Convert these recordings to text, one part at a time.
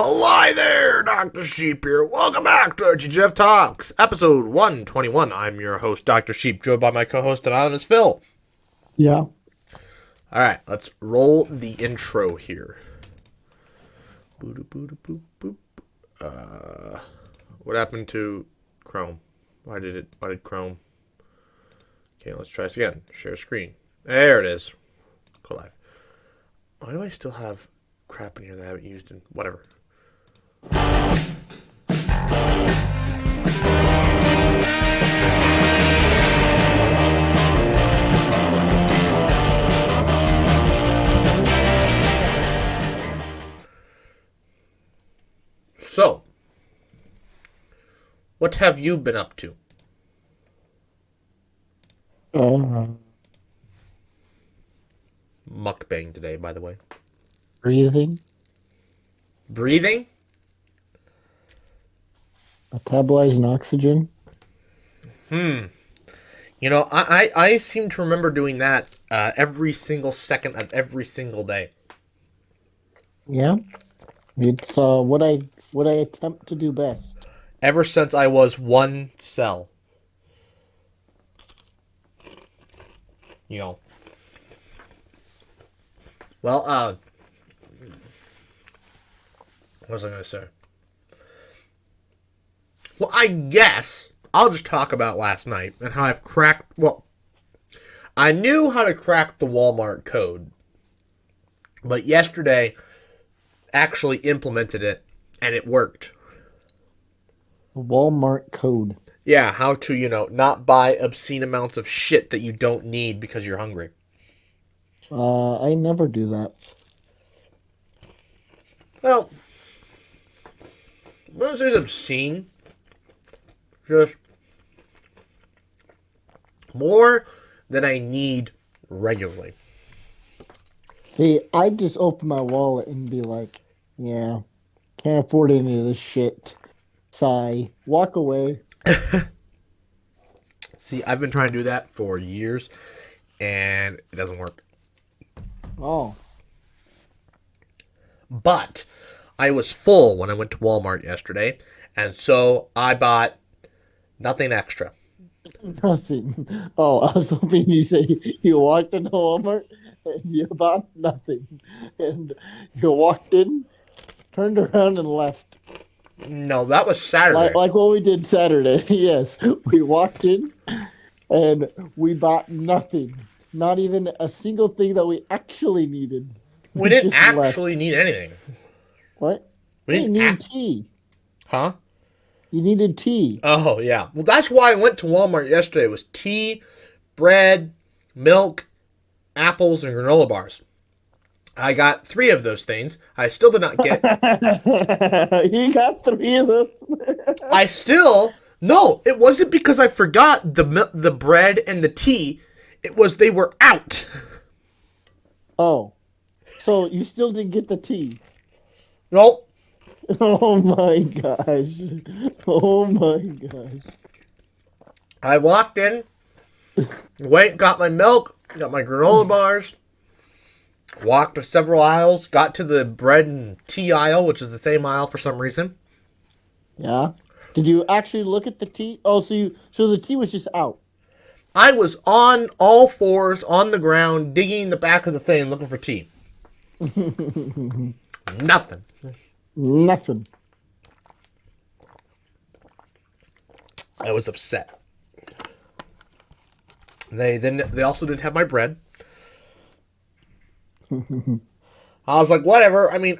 Hello there, Dr. Sheep here. Welcome back to TGIF Talks, episode 121. I'm your host, Dr. Sheep, joined by my co-host, Anonymous Phil. Yeah. Alright, let's roll the intro here. Boop, boop, boop. What happened to Chrome? Why did Chrome? Okay, let's try this again. Share screen. There it is. Go live. Why do I still have crap in here that I haven't used in whatever? So, what have you been up to? Mukbang today, by the way. Breathing, Breathing? metabolizing oxygen. You know, I seem to remember doing that every single second of every single day. Yeah. It's what I attempt to do best. Ever since I was one cell. You know. Well, what was I going to say? Well, I guess I'll just talk about last night and how I've cracked... Well, I knew how to crack the Walmart code. But yesterday, actually implemented it, and it worked. Walmart code. Yeah, how to, not buy obscene amounts of shit that you don't need because you're hungry. I never do that. Well, when I say obscene, just more than I need regularly. See, I just open my wallet and be like, yeah, can't afford any of this shit. Sigh. Walk away. See, I've been trying to do that for years, and it doesn't work. Oh. But I was full when I went to Walmart yesterday, and so I bought nothing extra. Nothing. Oh, I was hoping you say you walked into Walmart and you bought nothing. And you walked in, turned around and left. No, that was Saturday. Like what we did Saturday. Yes. We walked in and we bought nothing. Not even a single thing that we actually needed. We didn't just actually need anything. What? We You didn't need tea. Huh? You needed tea. Oh, yeah. Well, that's why I went to Walmart yesterday. It was tea, bread, milk, apples, and granola bars. I got 3 of those things. I still did not get... You got 3 of those. No, it wasn't because I forgot the bread and the tea. It was they were out. Oh. So you still didn't get the tea? Nope. Oh my gosh. Oh my gosh. I walked in, got my milk, got my granola bars, walked to several aisles, got to the bread and tea aisle, which is the same aisle for some reason. Yeah. Did you actually look at the tea? Oh, so the tea was just out. I was on all fours on the ground, digging the back of the thing, looking for tea. Nothing. Nothing. I was upset. They also didn't have my bread. I was like, whatever. I mean,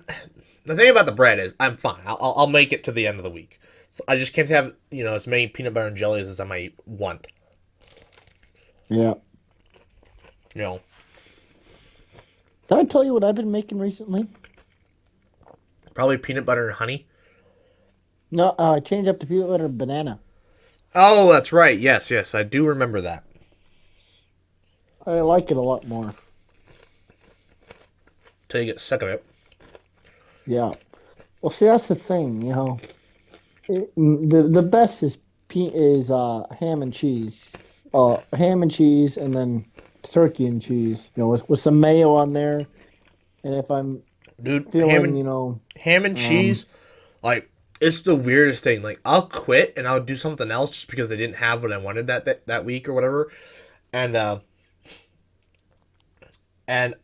the thing about the bread is, I'm fine. I'll make it to the end of the week. So I just can't have as many peanut butter and jellies as I might want. Yeah. You Did I tell you what I've been making recently? Probably peanut butter and honey. No, I changed up to peanut butter and banana. Oh, that's right. Yes, I do remember that. I like it a lot more. Till you get sick of it. Yeah. Well, see, that's the thing, the best is ham and cheese. Ham and cheese, and then turkey and cheese. With some mayo on there. And if I'm Dude, feeling, ham and cheese, like, it's the weirdest thing. Like, I'll quit and I'll do something else just because they didn't have what I wanted that week or whatever. And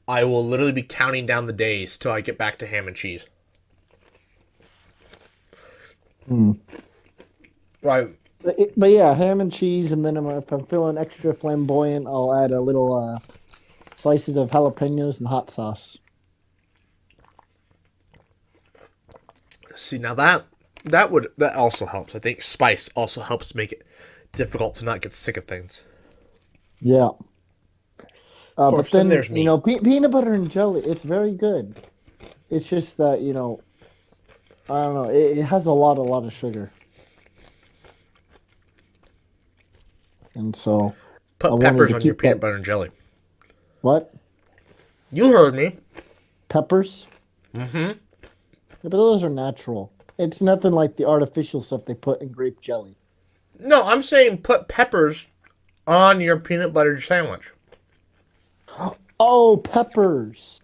I will literally be counting down the days till I get back to ham and cheese. Right. but yeah, ham and cheese, and then if I'm feeling extra flamboyant, I'll add a little slices of jalapenos and hot sauce. See, now that also helps. I think spice also helps make it difficult to not get sick of things. Yeah. Of But course, then then, there's me. peanut butter and jelly, it's very good. It's just that, I don't know, it has a lot of sugar. And so I Put wanted peppers to on your keep that. peanut butter and jelly. What? You heard me. Peppers? Mm-hmm. Yeah, but those are natural. It's nothing like the artificial stuff they put in grape jelly. No, I'm saying put peppers on your peanut butter sandwich. Oh, peppers.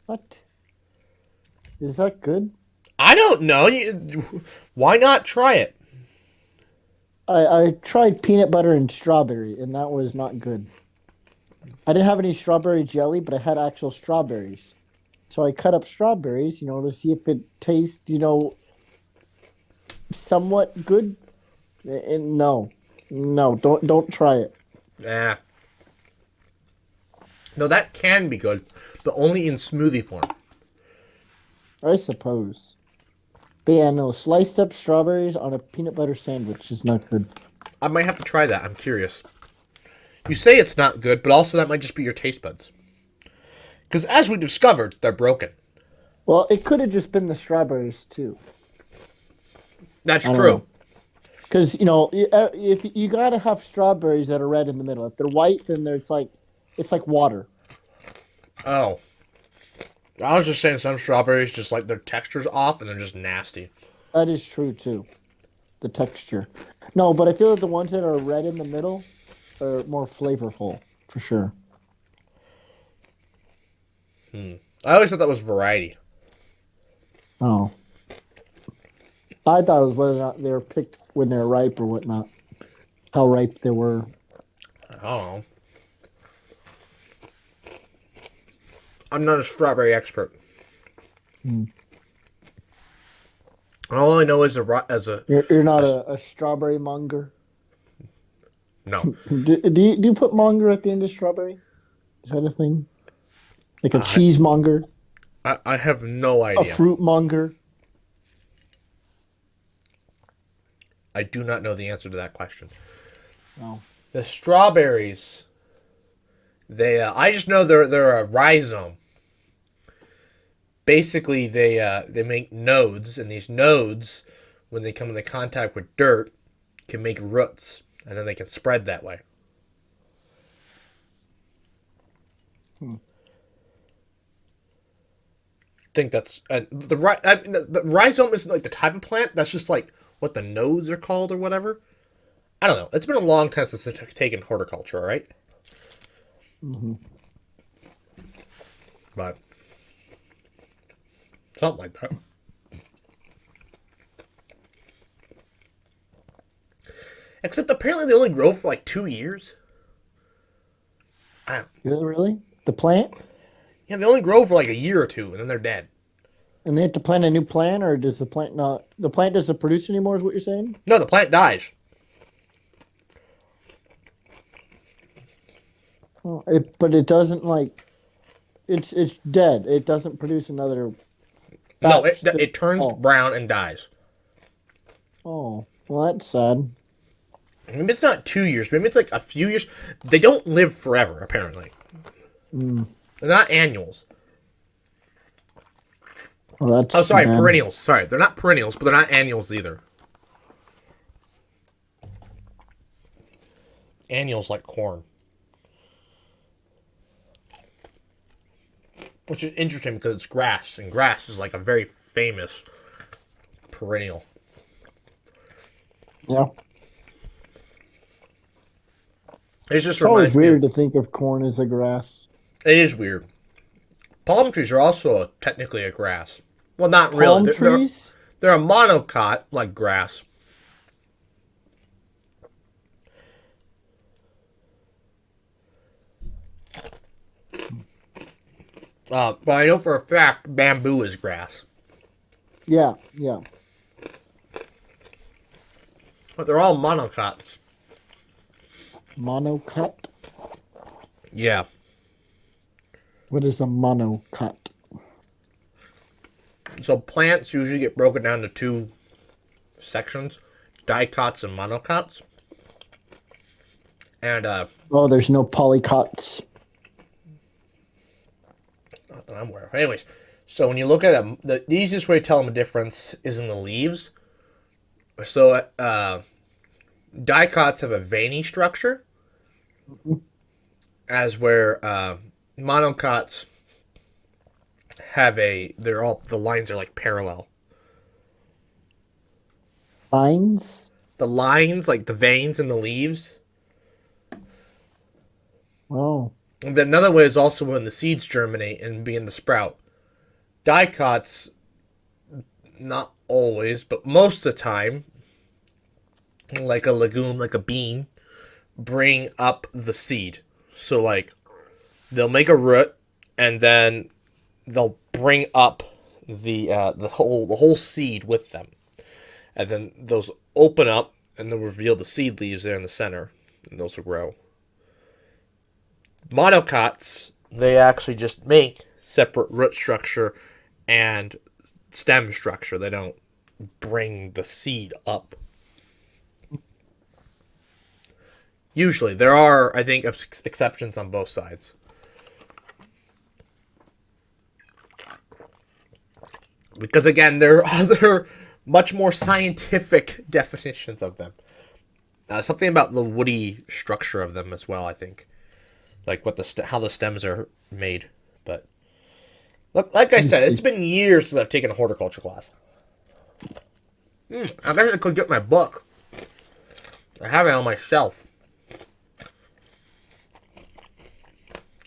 What? Is that good? I don't know. Why not try it? I tried peanut butter and strawberry, and that was not good. I didn't have any strawberry jelly, but I had actual strawberries. So I cut up strawberries, to see if it tastes, somewhat good. And no, no, don't try it. Nah. No, that can be good, but only in smoothie form. I suppose. But yeah, no, sliced up strawberries on a peanut butter sandwich is not good. I might have to try that. I'm curious. You say it's not good, but also that might just be your taste buds. Because as we discovered, they're broken. Well, it could have just been the strawberries too. That's I don't true. know. Because if you gotta have strawberries that are red in the middle. If they're white, then it's like water. Oh. I was just saying some strawberries just like their texture's off and they're just nasty. That is true too. The texture. No, but I feel like the ones that are red in the middle are more flavorful for sure. I always thought that was variety. Oh, I thought it was whether or not they were picked when they're ripe or whatnot. How ripe they were. I don't know. I'm not a strawberry expert. All I know is You're not a strawberry monger. no. Do you put monger at the end of strawberry? Is that a thing? Like a cheesemonger, I have no a idea. fruit monger. I do not know the answer to that question. No. The strawberries, I just know they're a rhizome. Basically, they make nodes, and these nodes, when they come into contact with dirt, can make roots, and then they can spread that way. I think that's the rhizome isn't like the type of plant. That's just like what the nodes are called or whatever. I don't know. It's been a long time since I've taken horticulture, all right? But something like that. Except apparently they only grow for like 2 years. I don't, Really? The plant? yeah, they only grow for like a year or two, and then they're dead. And they have to plant a new plant, or does the plant not? The plant doesn't produce anymore, is what you're saying? No, the plant dies. Oh, but it doesn't like. It's dead. It doesn't produce another No, batch. it turns Oh, brown and dies. oh, well, that's sad. Maybe it's not 2 years. Maybe it's like a few years. They don't live forever, apparently. They're not annuals. Well, that's Oh, sorry, bad. perennials. Sorry, they're not perennials, but they're not annuals either. Annuals like corn. Which is interesting because it's grass, and grass is like a very famous perennial. Yeah. It just It's always reminds me weird of, to think of corn as a grass. it is weird. Palm trees are also technically a grass. Well, not really. Palm trees? They're a monocot like grass. But I know for a fact bamboo is grass. Yeah, yeah. But they're all monocots. Monocot? Yeah. What is a monocot? So plants usually get broken down to two sections, dicots and monocots. And Oh, there's no polycots. not that I'm aware of. Anyways, so when you look at them, the easiest way to tell them a difference is in the leaves. So dicots have a veiny structure, as where monocots have the lines are like parallel. Lines? The lines, like the veins in the leaves. Oh. And then another way is also when the seeds germinate and begin to sprout. Dicots, not always, but most of the time, like a legume, like a bean, bring up the seed. So like they'll make a root and then they'll bring up the whole seed with them. And then those open up and they'll reveal the seed leaves there in the center. And those will grow. Monocots, they actually just make separate root structure and stem structure. They don't bring the seed up. Usually. There are, I think, exceptions on both sides. Because, again, there are other, much more scientific definitions of them. Something about the woody structure of them as well, I think. Like how the stems are made. But, look, like I said, it's been years since I've taken a horticulture class. I guess I could get my book. I have it on my shelf.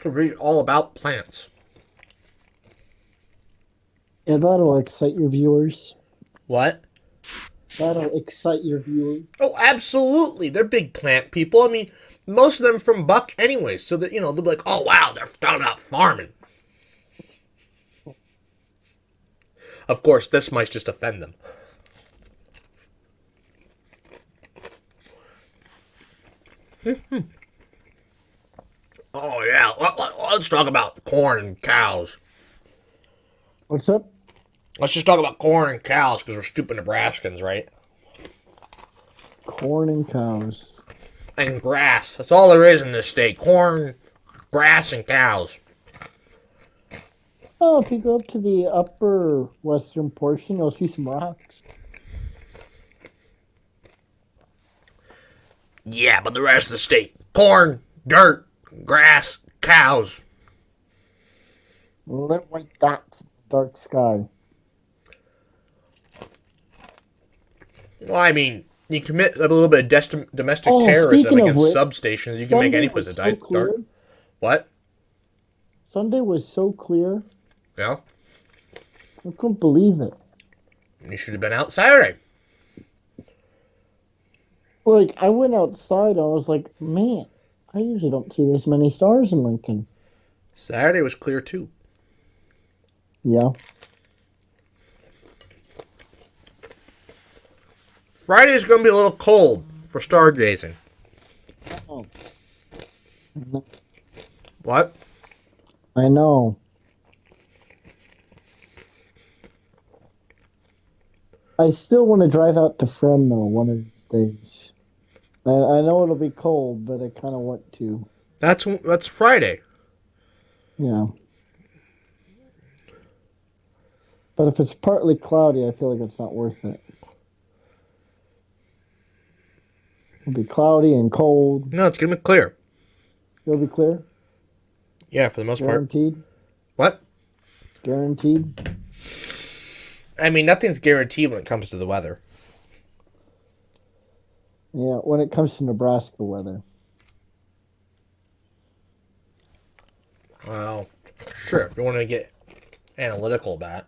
To read all about plants. Yeah, that'll excite your viewers. What? That'll excite your viewers. Oh, absolutely. They're big plant people. I mean, most of them from Buck anyway. So that, they'll be like, oh, wow, they're down out farming. Of course, this might just offend them. Oh, yeah. Let's talk about corn and cows. What's up? Let's just talk about corn and cows because we're stupid Nebraskans, right? Corn and cows. And grass. That's all there is in this state. Corn, grass, and cows. Oh, if you go up to the upper western portion, you'll see some rocks. Yeah, but the rest of the state. Corn, dirt, grass, cows. Little white dots, dark sky. Well, I mean, you commit a little bit of domestic terrorism against substations. You can make any place a dark. What? Sunday was so clear. Yeah? I couldn't believe it. You should have been out Saturday. Like, I went outside, I was like, man, I usually don't see this many stars in Lincoln. Saturday was clear, too. Yeah. Friday's going to be a little cold for stargazing. Oh. What? I know. I still want to drive out to Fresno one of these days. I know it'll be cold, but I kind of want to. That's Friday. Yeah. But if it's partly cloudy, I feel like it's not worth it. It'll be cloudy and cold. No, it's going to be clear. It'll be clear? Yeah, for the most part. Guaranteed? What? Guaranteed? I mean, nothing's guaranteed when it comes to the weather. Yeah, when it comes to Nebraska weather. Well, Sure, if you want to get analytical about it.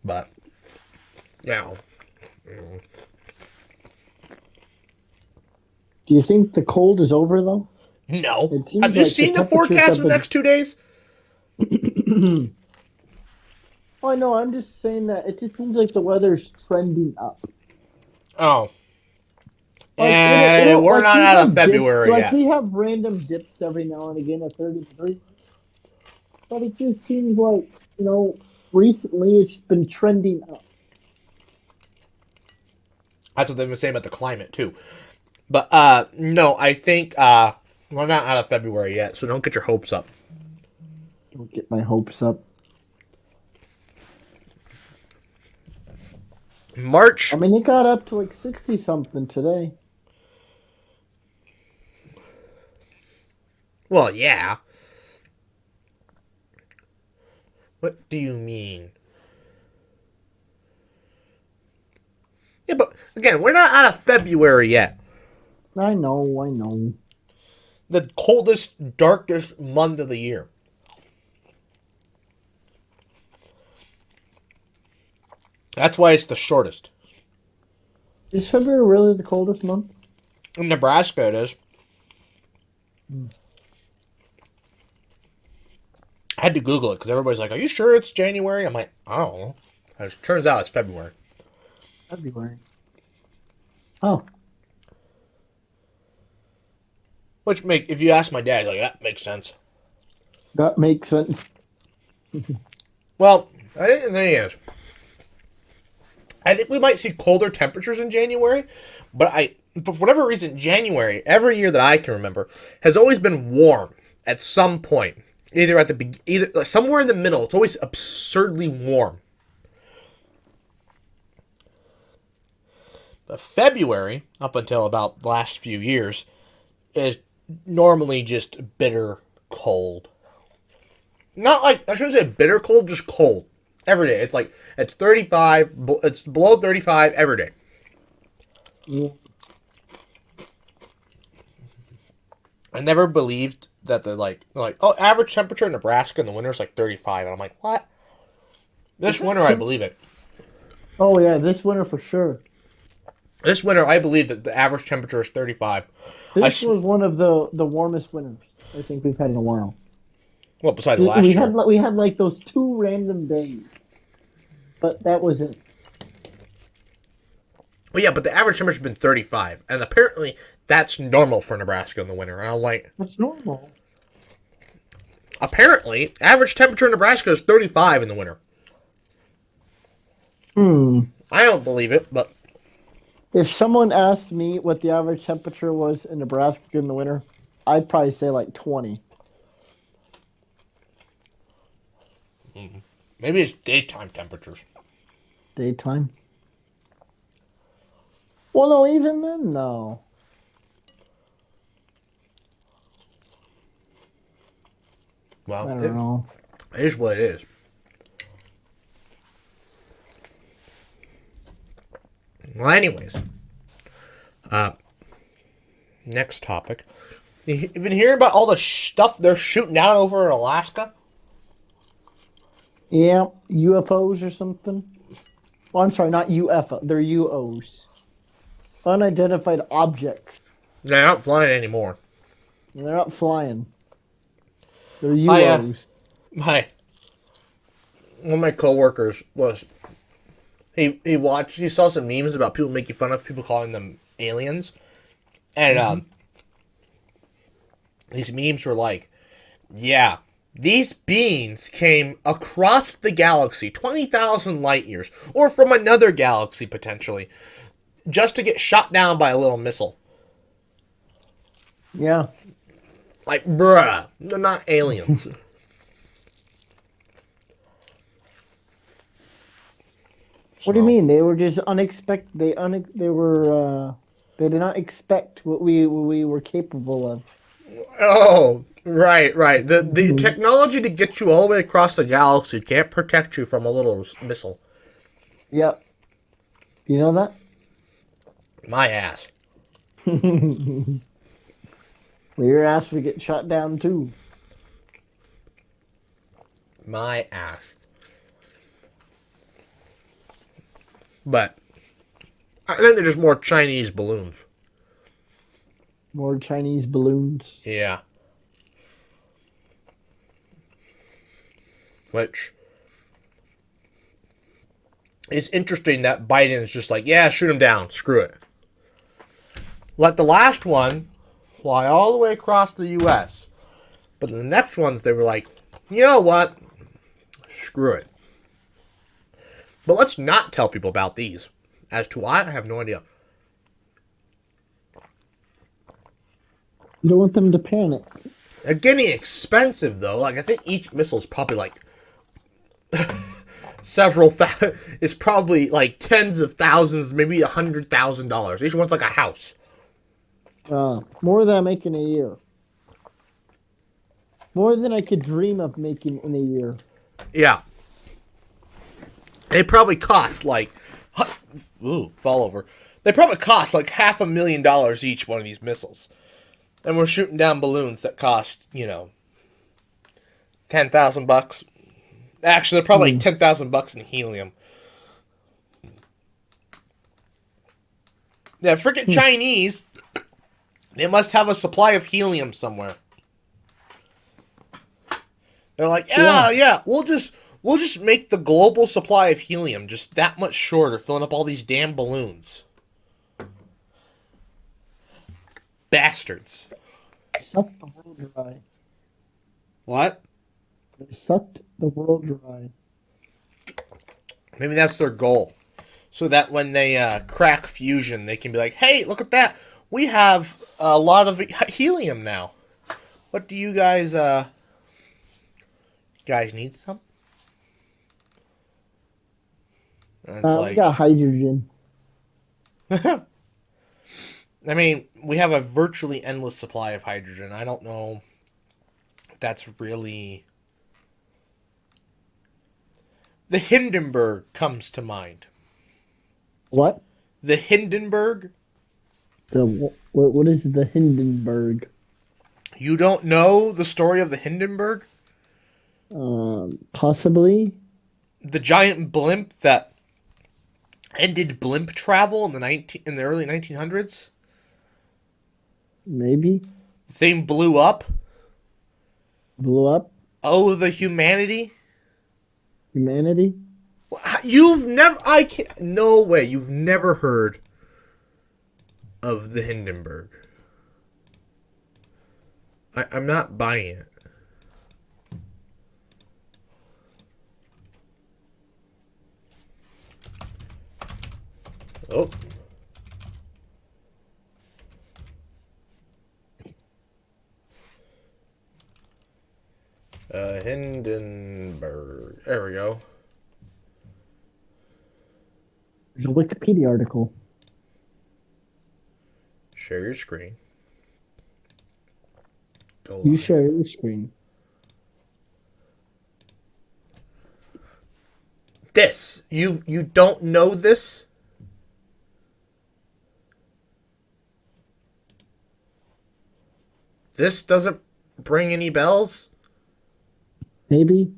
But, now, Do you think the cold is over though? no. It Have seems you like the seen the temperatures forecast have for the been. next 2 days? Oh, I know. I'm just saying that it just seems like the weather's trending up. Oh. Like We're like not we out of have dips, February like yet. we have random dips every now and again at 30 degrees. But it just seems like, recently it's been trending up. That's what they've been saying about the climate, too. But, no, I think, we're not out of February yet, so don't get your hopes up. Don't get my hopes up. I March, mean, it got up to like 60 something today. well, yeah. What do you mean? Yeah, but, again, we're not out of February yet. I know, I know. The coldest, darkest month of the year. That's why it's the shortest. Is February really the coldest month? In Nebraska, it is. Hmm. I had to Google it because everybody's like, "Are you sure it's January?" I'm like, "I don't know." It turns out it's February. February. Oh, If you ask my dad, he's like, "That makes sense." that makes sense. Well, I think the thing is, I think we might see colder temperatures in January, but for whatever reason, January every year that I can remember has always been warm at some point. Either like, somewhere in the middle. It's always absurdly warm. But February, up until about the last few years, is normally just bitter cold. Not like, I shouldn't say bitter cold, just cold. Every day. It's like, it's 35, it's below 35 every day. Yeah. I never believed that oh, average temperature in Nebraska in the winter is like 35. And I'm like, what? This winter, I believe it. Oh yeah, this winter for sure. This winter, I believe that the average temperature is 35. This was one of the warmest winters I think we've had in a while. Well, besides We last had year. we had like those two random days, but that was it. Well, yeah, but the average temperature's been 35. And apparently, that's normal for Nebraska in the winter. And I'm like, That's normal. apparently, average temperature in Nebraska is 35 in the winter. Hmm. I don't believe it, but If someone asked me what the average temperature was in Nebraska in the winter, I'd probably say like 20. maybe it's daytime temperatures. Daytime. Well, no, even then, no. I Well, don't it know. is what it is. Well, anyways, uh, next topic. You've been hearing about all the stuff they're shooting down over in Alaska? Yeah, UFOs or something. Well, I'm sorry, not UFO. They're UOs. Unidentified objects. They're not flying anymore. They're not flying. They're I UOs. my one of my coworkers was he saw some memes about people making fun of people calling them aliens, and Hmm. these memes were like, yeah, these beings came across the galaxy 20,000 light years or from another galaxy potentially just to get shot down by a little missile. Yeah. Like, bruh, they're not aliens. What do you So, mean? They were just unexpected. They were they did not expect what we were capable of. oh, right, right. The Mhm. technology to get you all the way across the galaxy can't protect you from a little missile. Yep. You know that? My ass. Well, your ass would get shot down too. My ass. But I think they're just more Chinese balloons. More Chinese balloons. Yeah. Which is interesting that Biden is just like, yeah, shoot him down. Screw it. Let the last one fly all the way across the U.S. But the next ones, they were like, you know what? Screw it. But let's not tell people about these. As to why, I have no idea. You don't want them to panic. They're getting expensive, though. Like, I think each missile is probably like it's probably like tens of thousands, maybe $100,000. Each one's like a house. More than I make in a year. More than I could dream of making in a year. Yeah. They probably cost like, fall over. They probably cost like $500,000 each one of these missiles. And we're shooting down balloons that cost, $10,000. Actually, they're probably like $10,000 in helium. Yeah, freaking Chinese. They must have a supply of helium somewhere. They're like, yeah, we'll just make the global supply of helium just that much shorter, filling up all these damn balloons. Bastards. Sucked the world dry. What? They sucked the world dry. Maybe that's their goal. So that when they crack fusion, they can be like, hey, look at that. We have a lot of helium now. What do you guys, need some? And it's We got hydrogen. I mean, we have a virtually endless supply of hydrogen. I don't know if that's really... The Hindenburg comes to mind. What? The Hindenburg? What is the Hindenburg? You don't know the story of the Hindenburg? Possibly. The giant blimp that ended blimp travel in the early 1900s? Maybe. The thing blew up? Blew up? Oh, the humanity? Humanity? You've never... No way. You've never heard of the Hindenburg. I'm not buying it. Oh. Hindenburg. There we go. There's a Wikipedia article. Share your screen. Go You live. share your screen. This. You don't know this? This doesn't bring any bells? Maybe.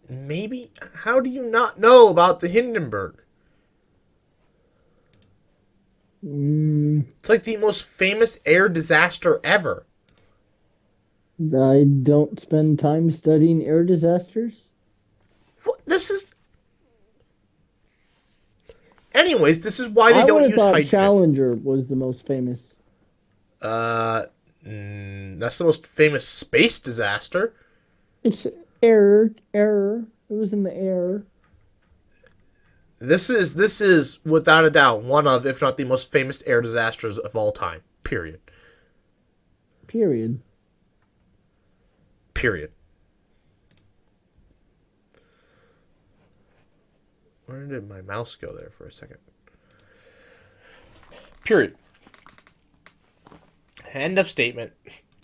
Maybe? How do you not know about the Hindenburg? It's like the most famous air disaster ever. I don't spend time studying air disasters. What? This is... Anyways, this is why they don't use hydrogen. Challenger was the most famous. That's the most famous space disaster. It's air. It was in the air. This is without a doubt one of, if not the most famous air disasters of all time. Period. Where did my mouse go there for a second? Period. End of statement.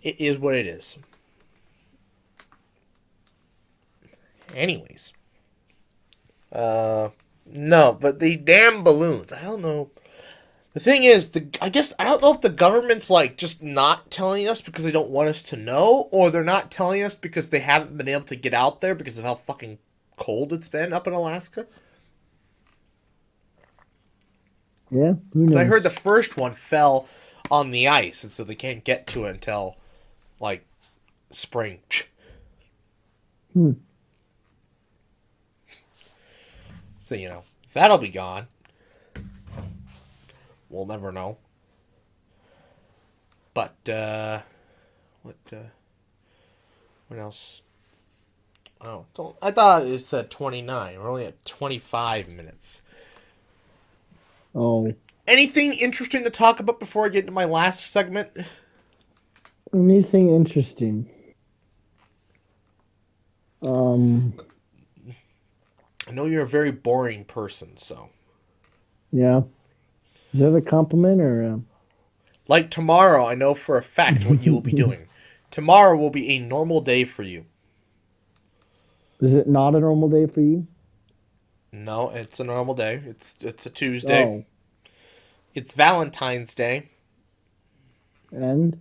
It is what it is. Anyways. No, but the damn balloons. I don't know. The thing is, I guess I don't know if the government's like just not telling us because they don't want us to know, or they're not telling us because they haven't been able to get out there because of how fucking cold it's been up in Alaska. Yeah, who Because I heard knows? the first one fell on the ice, and so they can't get to it until like spring. Hmm. So that'll be gone. We'll never know. But what else? Oh, I thought it said 29. We're only at 25 minutes. Oh, Anything interesting to talk about before I get into my last segment? anything interesting? Um, I know you're a very boring person, so. yeah. Is that a compliment or? Like tomorrow, I know for a fact what you will be doing. Tomorrow will be a normal day for you. Is it not a normal day for you? No, it's a normal day. It's a Tuesday. Oh, It's Valentine's Day. and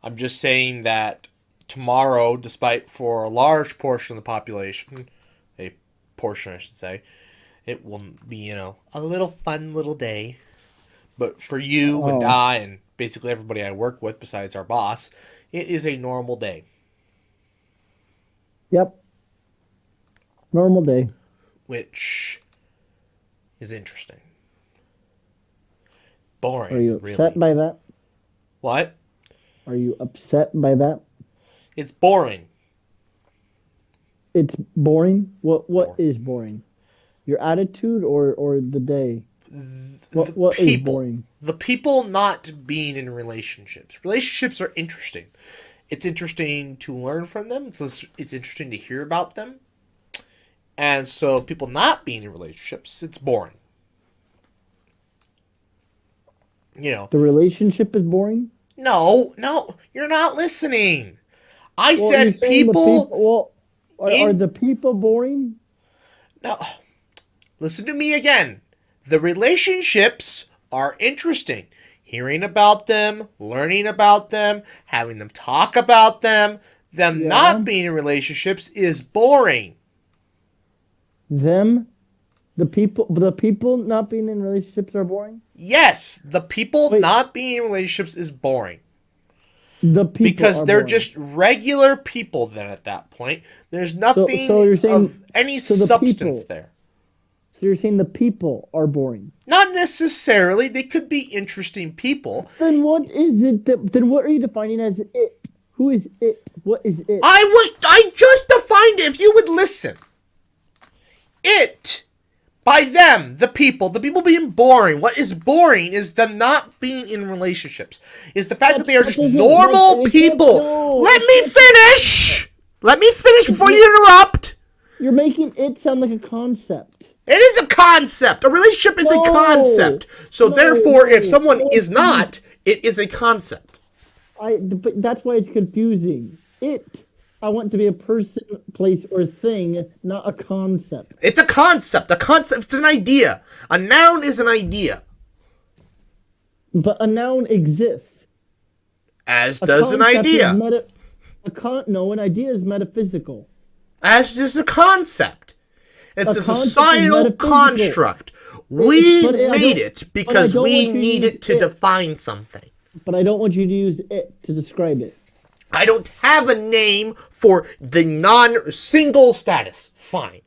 I'm just saying that tomorrow, despite for a large portion of the population, a portion I should say, it will be, a little fun little day. But for you and oh, I and basically everybody I work with besides our boss, it is a normal day. yep, normal day. Which is interesting. Are Boring, you upset really. by that? What? Are you upset by that? It's boring. It's boring. What Boring. is boring? Your attitude or the day? The What is people. boring? The people not being in relationships. Relationships are interesting. It's interesting to learn from them. It's interesting to hear about them. And so people not being in relationships, it's boring. You know, The relationship is boring? no, you're not listening. I Well, you're said saying the people people, well, are in the people boring? no. Listen to me again. The relationships are interesting. Hearing about them, learning about them, having them talk about them, them Yeah. not being in relationships is boring. Them, the people not being in relationships are boring? Yes, the people Wait, not being in relationships is boring. the people Because are they're boring. just regular people then at that point. There's So nothing you're saying of any so the substance people there. so you're saying the people are boring. Not necessarily. They could be interesting people. Then what is it then what are you defining as it? Who is it? What is it? I just defined it if you would listen. It by them, the people being boring. What is boring is them not being in relationships. Is the fact that they are That just doesn't that normal it can't people. no, Let it me can't be finish. Let me finish because before you interrupt. you're making it sound like a concept. It is a concept. A relationship is a No, concept. So therefore, if I someone don't want is you to use not, it is a concept. but that's why it's confusing. I want to be a person, place, or thing, not a concept. It's a concept. A concept is an idea. A noun is an idea. But a noun exists. As A does an concept is idea. no, an idea is metaphysical. As is a concept. It's A a concept is societal metaphysical. construct. We I made don't. it But I because don't we want you to need use it to it. define something. But I don't want you to use it to describe it. I don't have a name for the non-single status. Fine.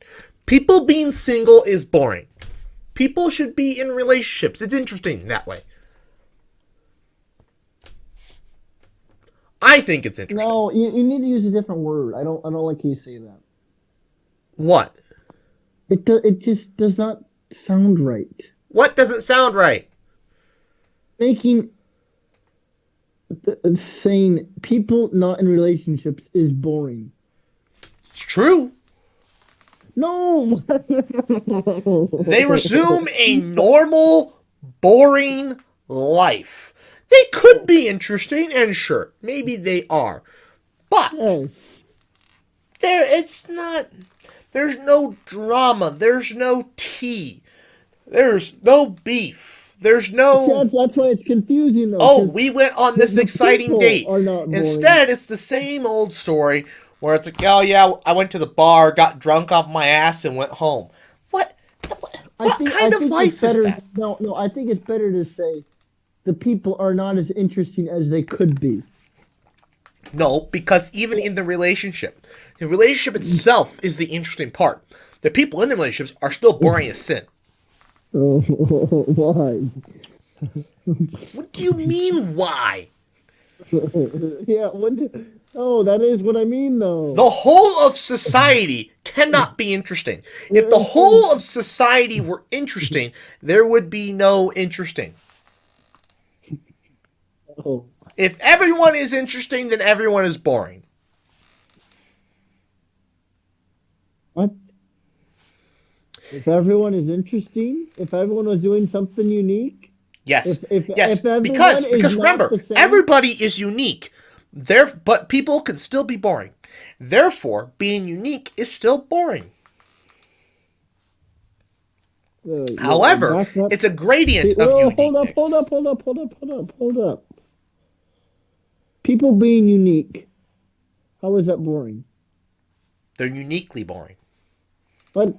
People being single is boring. People should be in relationships. It's interesting that way. I think it's interesting. No, you need to use a different word. I don't like how you say that. What? It just does not sound right. What doesn't sound right? Making saying people not in relationships is boring. It's true. No. They resume a normal, boring life. They could be interesting, and sure, maybe they are. But Yes. it's not. There's no drama. There's no tea. There's no beef. There's See, no, that's why it's confusing though. oh, 'Cause we went on this the exciting people date. are not boring. Instead, it's the same old story where it's like, oh yeah, I went to the bar, got drunk off my ass, and went home. What? What I kind of think it's life is better. that? No. I think it's better to say the people are not as interesting as they could be. No, because even in the relationship itself is the interesting part. The people in the relationships are still boring as sin. Oh, why? What do you mean, why? Yeah. Oh, that is what I mean, though. The whole of society cannot be interesting. If the whole of society were interesting, there would be no interesting. Oh, If everyone is interesting, then everyone is boring. what? If everyone is interesting, if everyone was doing something unique, Yes. if everyone Because is not remember, the same, everybody is unique. But people can still be boring. Therefore, being unique is still boring. However, back up. it's a gradient of Whoa, uniqueness. hold up. People being unique, how is that boring? They're uniquely boring. But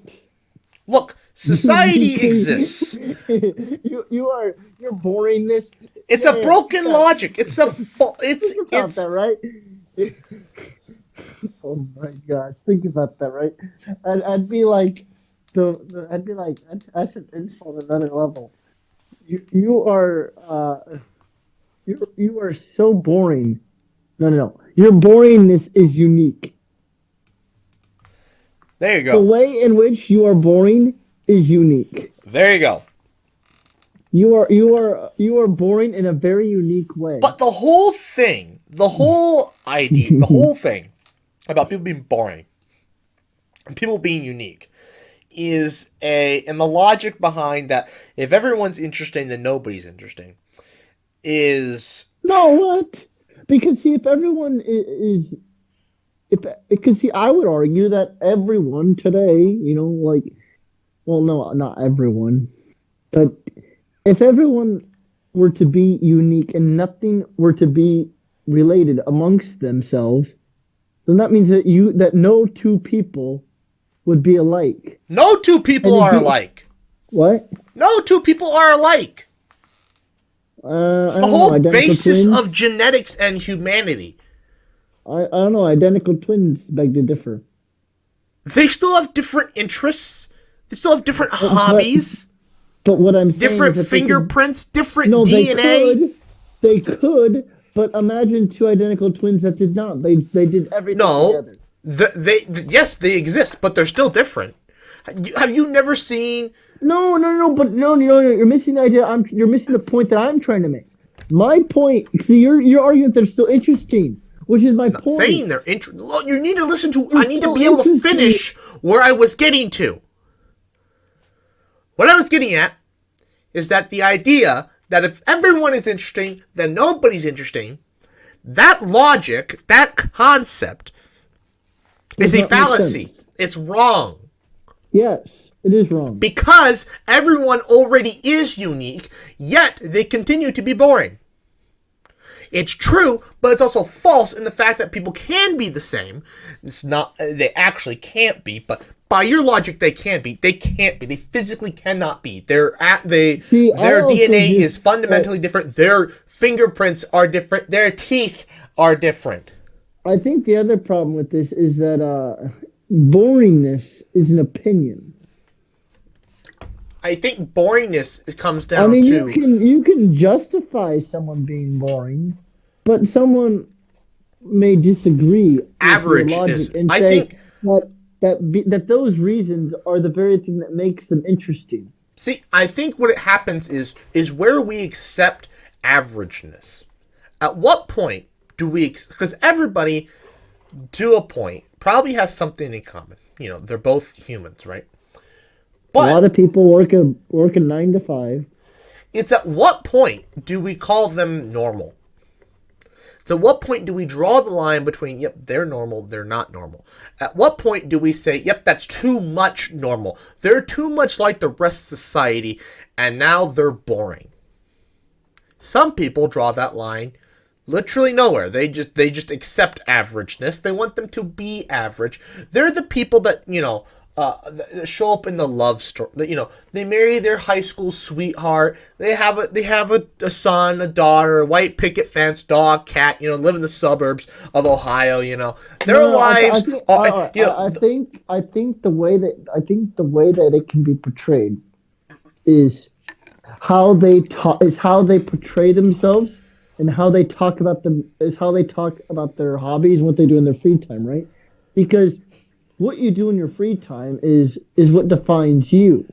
Look, society exists. you're boringness. It's a broken logic. It's Think about that, right? Oh my gosh, think about that, right? I'd be like, that's an insult at another level. You are so boring. No. Your boringness is unique. There you The go. way in which you are boring is unique. There you go. You are boring in a very unique way. But the whole thing, the whole idea, the whole thing about people being boring and people being unique and the logic behind that, if everyone's interesting, then nobody's interesting, is... No, what? Because see, if everyone is, because see, I would argue that everyone today, well, no, not everyone, but if everyone were to be unique and nothing were to be related amongst themselves, then that means that no two people would be alike. No two people are alike. What? No two people are alike. It's the whole basis of genetics and humanity. I don't know. Identical twins beg to differ. They still have different interests. They still have different hobbies. But what I'm saying different is fingerprints, different no, DNA. They could, but imagine two identical twins that did not. They did everything together. Yes, they exist, but they're still different. Have you never seen? No, you're missing the idea. You're missing the point that I'm trying to make. My point. See, you're arguing that they're still interesting, which is my point. Saying they're interesting. Look, you need to listen to. I need to be able to finish where I was getting to. What I was getting at is that the idea that if everyone is interesting, then nobody's interesting. That logic, that concept, is a fallacy. It's wrong. Yes, it is wrong. Because everyone already is unique, yet they continue to be boring. It's true, but it's also false in the fact that people can be the same. It's not. They actually can't be, but by your logic, they can be. They can't be. They physically cannot be. Their DNA is fundamentally different. Their fingerprints are different. Their teeth are different. I think the other problem with this is that boringness is an opinion. I think boringness comes down to... you can justify someone being boring, but someone may disagree. Average is... And I think that those reasons are the very thing that makes them interesting. See, I think what happens is where we accept averageness. At what point do we... Because everybody, to a point, probably has something in common. They're both humans, right? But a lot of people work a 9 to 5. It's at what point do we call them normal? So at what point do we draw the line between, yep, they're normal, they're not normal? At what point do we say, yep, that's too much normal. They're too much like the rest of society, and now they're boring. Some people draw that line literally nowhere. They just accept averageness. They want them to be average. They're the people that, that show up in the love story. They marry their high school sweetheart. They have a son, a daughter, a white picket fence, dog, cat. Live in the suburbs of Ohio. Their wives. I think the way that it can be portrayed is how they portray themselves, and how they talk about their hobbies and what they do in their free time, right? Because what you do in your free time is what defines you.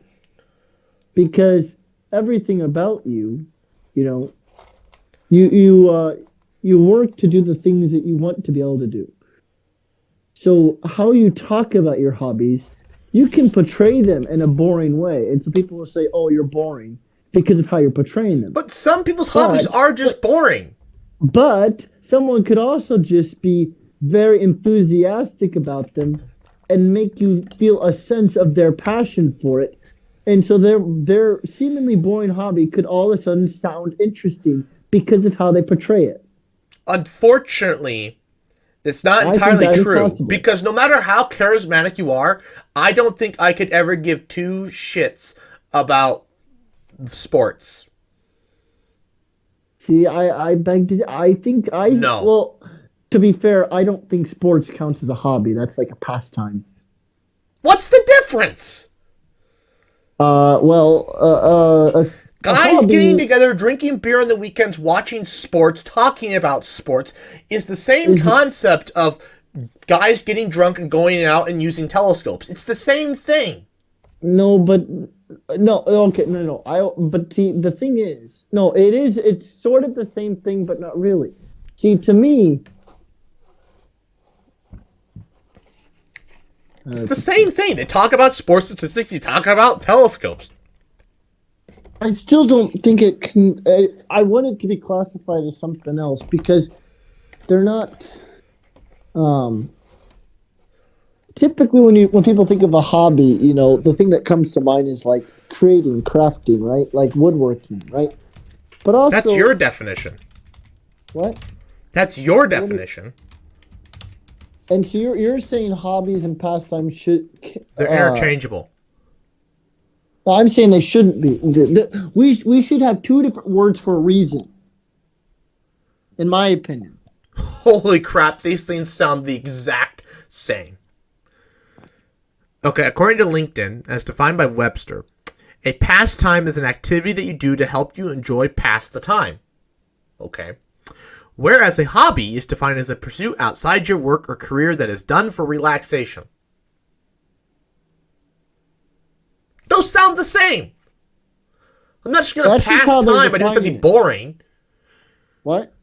Because everything about you, you work to do the things that you want to be able to do. So how you talk about your hobbies, you can portray them in a boring way, and so people will say, "Oh, you're boring," because of how you're portraying them. But some people's hobbies are just boring. But someone could also just be very enthusiastic about them and make you feel a sense of their passion for it. And so their seemingly boring hobby could all of a sudden sound interesting because of how they portray it. Unfortunately, it's not entirely true, because no matter how charismatic you are, I don't think I could ever give two shits about sports. See, I beg to. No. Well, to be fair, I don't think sports counts as a hobby. That's like a pastime. What's the difference? A Guys hobby, getting together, drinking beer on the weekends, watching sports, talking about sports is the same concept of guys getting drunk and going out and using telescopes. It's the same thing. But see, the thing is, no, it is. It's sort of the same thing, but not really. See, to me, it's the same thing. They talk about sports statistics. You talk about telescopes. I still don't think it can. I want it to be classified as something else because they're not. Typically, when people think of a hobby, the thing that comes to mind is like creating, crafting, right? Like woodworking, right? But also, that's your definition. What? That's your definition. And so you're saying hobbies and pastimes should... They're interchangeable. I'm saying they shouldn't be. We should have two different words for a reason, in my opinion. Holy crap, these things sound the exact same. Okay, according to LinkedIn, as defined by Webster, a pastime is an activity that you do to help you pass the time. Okay. Whereas a hobby is defined as a pursuit outside your work or career that is done for relaxation. Those sound the same. I'm not just going to pass time by doing something boring. What?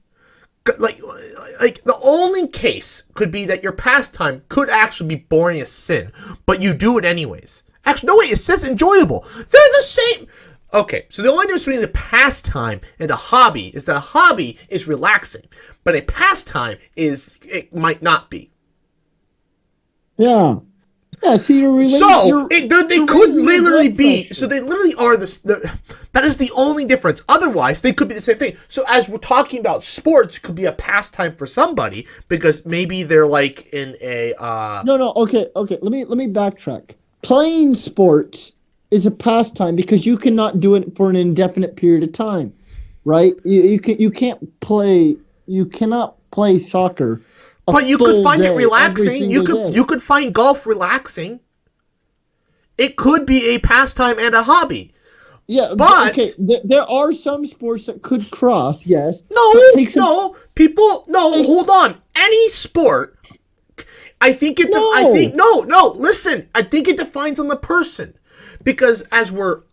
Like the only case could be that your pastime could actually be boring as sin, but you do it anyways. Actually, no, wait, it says enjoyable. They're the same. Okay, so the only difference between the pastime and a hobby is that a hobby is relaxing, but a pastime it might not be. Yeah. Yeah, see, you're relating. So they could literally be. So they literally are this. That is the only difference. Otherwise, they could be the same thing. So as we're talking about sports, could be a pastime for somebody because maybe they're like in a. No. Okay. Let me backtrack. Playing sports is a pastime because you cannot do it for an indefinite period of time, right? You can't play. You cannot play soccer. But you could find it relaxing. You could find golf relaxing. It could be a pastime and a hobby. Yeah, but okay. There are some sports that could cross. Yes. No. Hold on. Any sport. I think it. No. Listen. I think it defines on the person. Because as where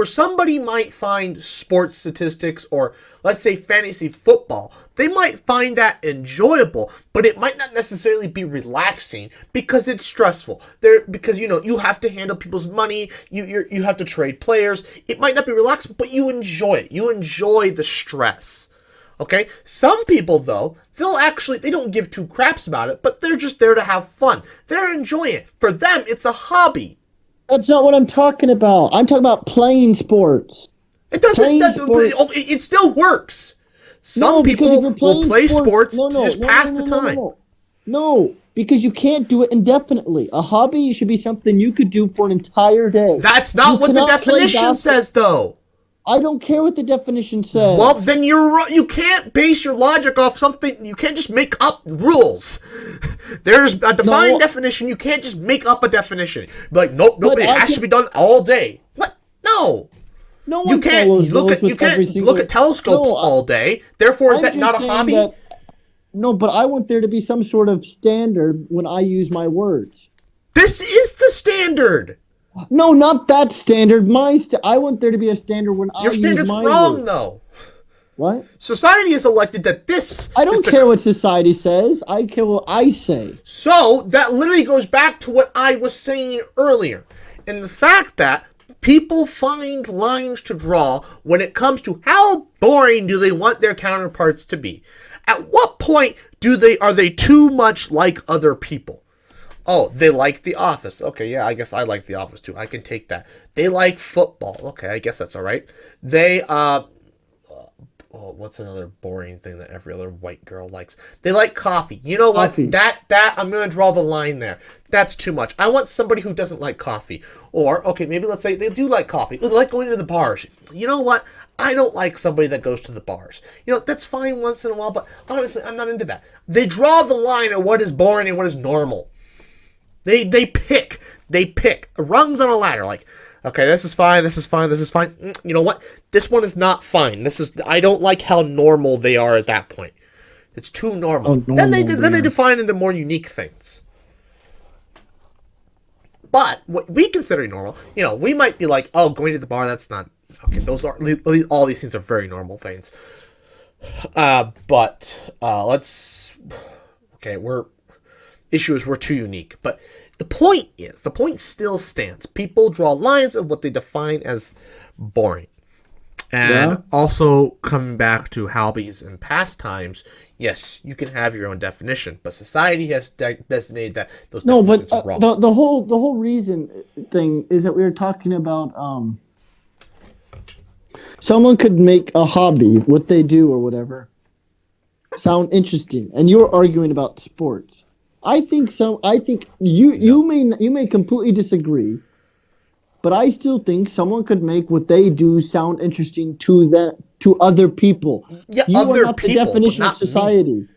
somebody might find sports statistics or let's say fantasy football, they might find that enjoyable, but it might not necessarily be relaxing because it's stressful. Because you have to handle people's money, you have to trade players. It might not be relaxing, but you enjoy it. You enjoy the stress. Okay? Some people, though, they don't give two craps about it, but they're just there to have fun. They're enjoying it. For them, it's a hobby. That's not what I'm talking about. I'm talking about playing sports. It doesn't. Playing sports. It still works. Some No, because if people you're will playing play sports to just pass the time. No, because you can't do it indefinitely. A hobby should be something you could do for an entire day. That's not what the definition says, though. I don't care what the definition says. Well, then you can't base your logic off something. You can't just make up rules. There's a defined definition. You can't just make up a definition. Be like, nope, it has to be done all day. What? No. No one follows those with every single... look at telescopes all day. Therefore, is that not a hobby? No, but I want there to be some sort of standard when I use my words. This is the standard. No, not that standard. I want there to be a standard when I use my words. Your standard's wrong, though. What? Society has elected that this... I don't care what society says. I care what I say. So, that literally goes back to what I was saying earlier. And the fact that people find lines to draw when it comes to how boring do they want their counterparts to be. At what point are they too much like other people? Oh, they like The Office. Okay, yeah, I guess I like The Office too. I can take that. They like football. Okay, I guess that's all right. They, what's another boring thing that every other white girl likes? They like coffee. You know what? That I'm going to draw the line there. That's too much. I want somebody who doesn't like coffee. Or, okay, maybe let's say they do like coffee. They like going to the bars. You know what? I don't like somebody that goes to the bars. You know, that's fine once in a while, but honestly, I'm not into that. They draw the line at what is boring and what is normal. They pick rungs on a ladder. Like, okay, this is fine. You know what? This one is not fine. I don't like how normal they are at that point. It's too normal. Then they define into more unique things. But what we consider normal, you know, we might be like, oh, going to the bar, that's not okay. All these things are very normal things. But we're too unique. But the point still stands. People draw lines of what they define as boring. And also coming back to hobbies and pastimes, yes, you can have your own definition, but society has designated that those definitions are wrong. The whole reason thing is that we were talking about someone could make a hobby, what they do or whatever, sound interesting, and you're arguing about sports. I think so. I think you may completely disagree, but I still think someone could make what they do sound interesting to other people. Yeah, you other are not people, the definition of society. Me.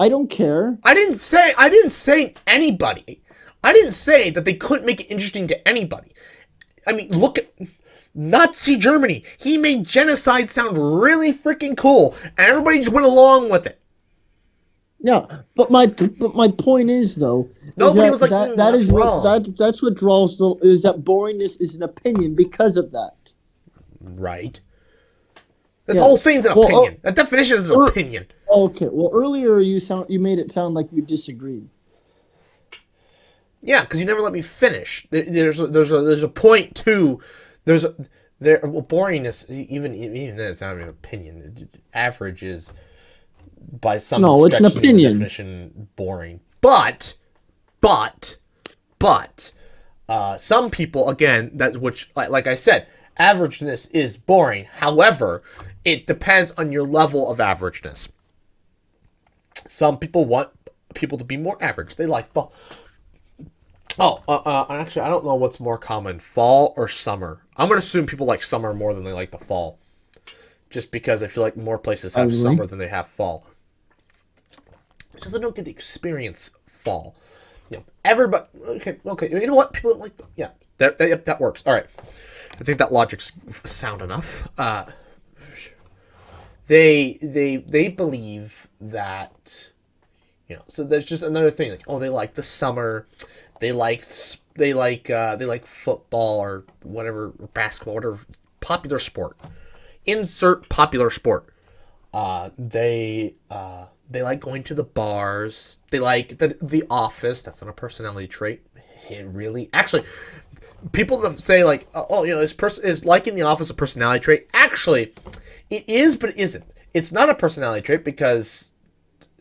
I don't care. I didn't say anybody. I didn't say that they couldn't make it interesting to anybody. I mean, look at Nazi Germany. He made genocide sound really freaking cool, and everybody just went along with it. Yeah, but my point is though, nobody was like, that's wrong. That's what draws is that boringness is an opinion because of that. Right. This whole thing's an opinion. That definition is an opinion. Okay. Well, earlier you made it sound like you disagreed. Yeah, because you never let me finish. There's a point to boringness. Even then, it's not an opinion. Average is, by some it's an opinion. Definition, boring. But some people, again, like I said, averageness is boring. However, it depends on your level of averageness. Some people want people to be more average. They like the... actually, I don't know what's more common, fall or summer. I'm going to assume people like summer more than they like the fall. Just because I feel like more places have summer than they have fall. So they don't get to experience fall. You know, everybody... Okay, you know what? People don't like... Yeah, that works. All right. I think that logic's sound enough. They believe that... You know, so there's just another thing. Like, they like the summer... They like football or whatever, or basketball, whatever popular sport. Insert popular sport. They like going to the bars. They like the office. That's not a personality trait. It really, actually, people that say like, this person is liking the office a personality trait. Actually, it is, but it isn't. It's not a personality trait because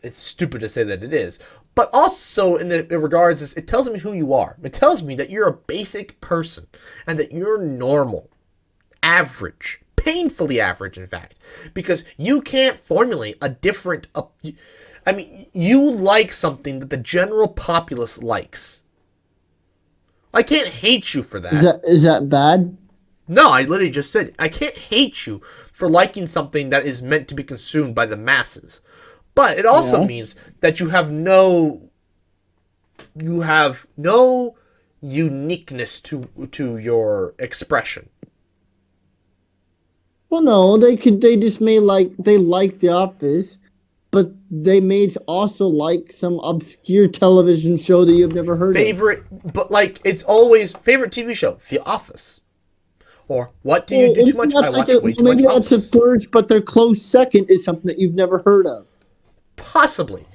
it's stupid to say that it is. But also, in regards, it tells me who you are. It tells me that you're a basic person and that you're normal, average, painfully average, in fact, because you can't formulate a different. I mean, you like something that the general populace likes. I can't hate you for that. Is that bad? No, I literally just said I can't hate you for liking something that is meant to be consumed by the masses. But it also Yes. means that you have no uniqueness to your expression. Well, no, they just made they like The Office, but they may also like some obscure television show that you've never heard of. But like it's always favorite TV show, The Office. Or what do you Well, do too much? I watch way too much maybe that's a Office. first, but their close second is something that you've never heard of. Possibly.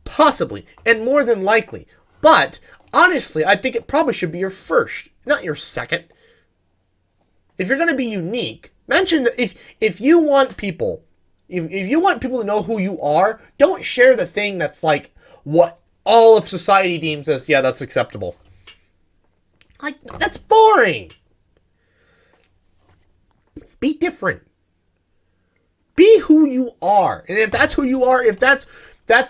Possibly. And more than likely. But honestly, I think it probably should be your first, not your second. If you're going to be unique, mention that if you want people, if you want people to know who you are, don't share the thing that's like what all of society deems as, yeah, that's acceptable. Like, that's boring. Be different. Be who you are. And if that's who you are, if that's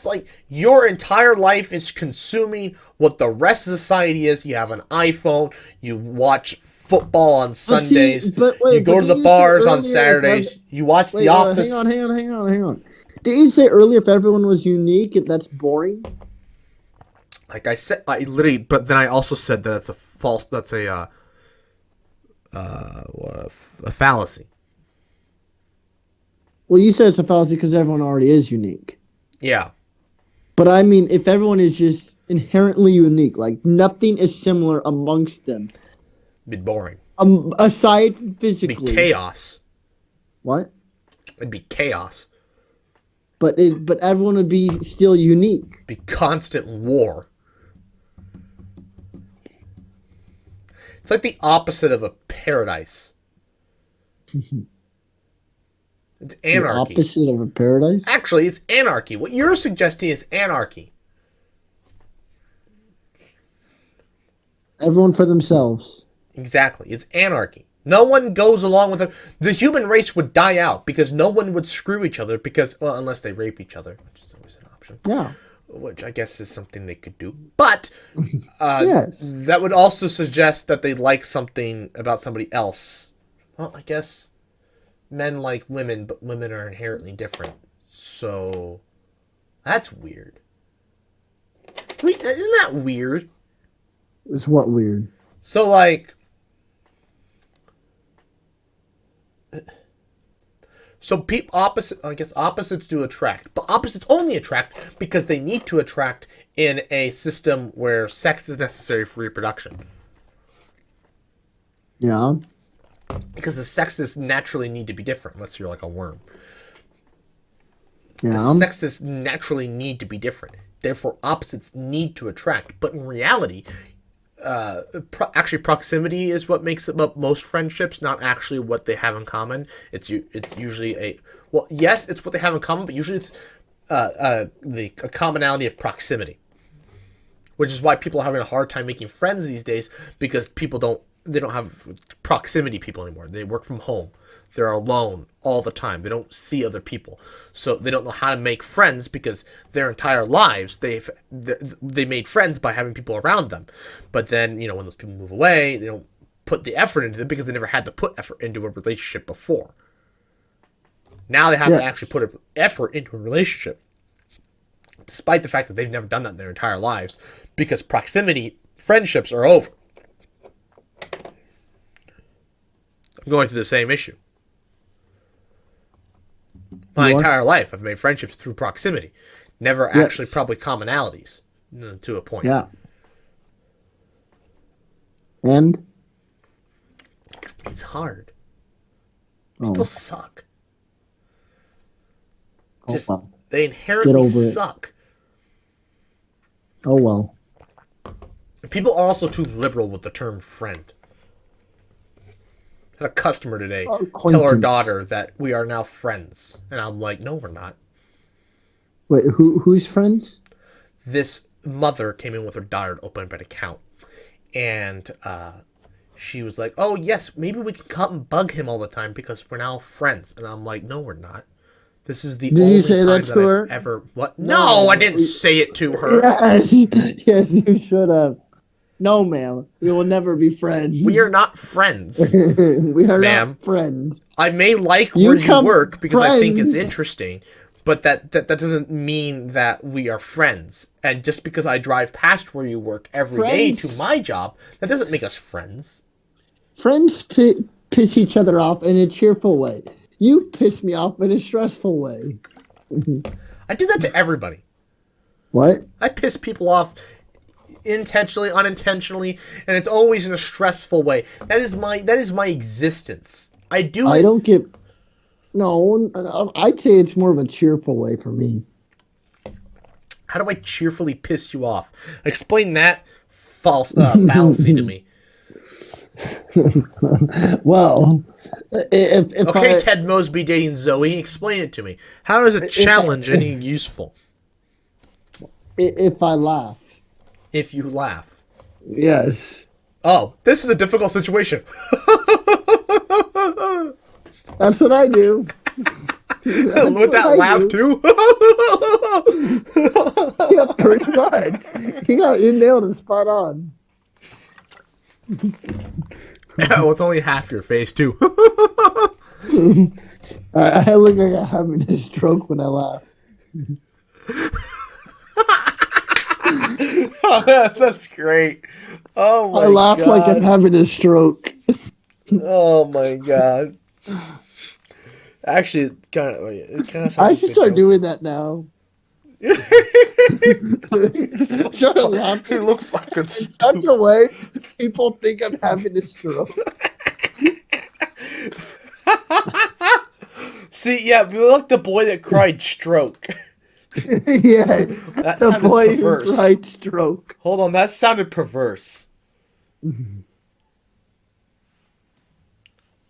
like your entire life is consuming what the rest of society is. You have an iPhone, you watch football on Sundays, you go to the bars on Saturdays, you watch The Office. Hang on. Did you say earlier if everyone was unique, that's boring? Like I said, I literally, but then I also said that it's a false, that's a fallacy. Well, you said it's a fallacy because everyone already is unique. Yeah. But I mean, if everyone is just inherently unique, like nothing is similar amongst them. It'd be boring. Aside from physically. It'd be chaos. What? It'd be chaos. But everyone would be still unique. It'd be constant war. It's like the opposite of a paradise. It's anarchy. The opposite of a paradise? Actually, it's anarchy. What you're suggesting is anarchy. Everyone for themselves. Exactly. It's anarchy. No one goes along with it. The human race would die out because no one would screw each other because, well, unless they rape each other, which is always an option. Yeah. Which I guess is something they could do. But yes. That would also suggest that they like something about somebody else. Well, I guess men like women, but women are inherently different. So that's weird. Isn't that weird? It's what weird? So like, so opposites do attract, but opposites only attract because they need to attract in a system where sex is necessary for reproduction. Yeah. Because the sexes naturally need to be different, unless you're like a worm. Yeah. The sexes naturally need to be different. Therefore, opposites need to attract. But in reality, actually, proximity is what makes up most friendships, not actually what they have in common. It's usually yes, it's what they have in common, but usually it's a commonality of proximity. Which is why people are having a hard time making friends these days, because people don't have proximity people anymore. They work from home. They're alone all the time. They don't see other people. So they don't know how to make friends because their entire lives they made friends by having people around them. But then, when those people move away, they don't put the effort into them because they never had to put effort into a relationship before. Now they have to actually put effort into a relationship, despite the fact that they've never done that in their entire lives, because proximity friendships are over. I'm going through the same issue. My entire life, I've made friendships through proximity. Never actually probably commonalities, to a point. Yeah. And? It's hard. People suck. They inherently suck. Oh, well. People are also too liberal with the term friend. I had a customer today tell our daughter that we are now friends. And I'm like, no, we're not. Wait, who's friends? This mother came in with her daughter to open up an account. And she was like, "Oh yes, maybe we can come and bug him all the time because we're now friends." And I'm like, "No, we're not. This is the Did you only say time that that to I've her? ever what? No, No. I didn't say it to her. Yes, yes, you should have. No, ma'am. We will never be We are friends. not friends, We are not ma'am. friends. I may like where You you come work because I think it's friends. interesting, but that doesn't mean that we are friends. And just because I drive past where you work every day to Friends. my job, that doesn't make us friends. Friends piss each other off in a cheerful way. You piss me off in a stressful way. I do that to everybody. What? I piss people off intentionally, unintentionally, and it's always in a stressful way. That is my existence. I do I it. don't get. No, I'd say it's more of a cheerful way for me. How do I cheerfully piss you off? Explain that fallacy to me. Well, if Okay, I Ted Mosby dating Zoe, explain it to me. How does a challenge any useful if I laugh, if you laugh? yes, Oh, this is a difficult situation. that's what I do. That's With what that I laugh do. too. Yeah, pretty much. You nailed it spot on. With only half your face too. I look like I'm having a stroke when I laugh. That's great. Oh I my laugh like I'm god. having a stroke. Oh my god. Actually, it kind of sounds I like should the start Joker. doing that now. Try to laugh You look fucking in such stupid. a way people think I'm having a stroke. See, yeah, you look like the boy that cried stroke. Yeah, That the sounded boy who perverse. cried stroke. Hold on, that sounded perverse.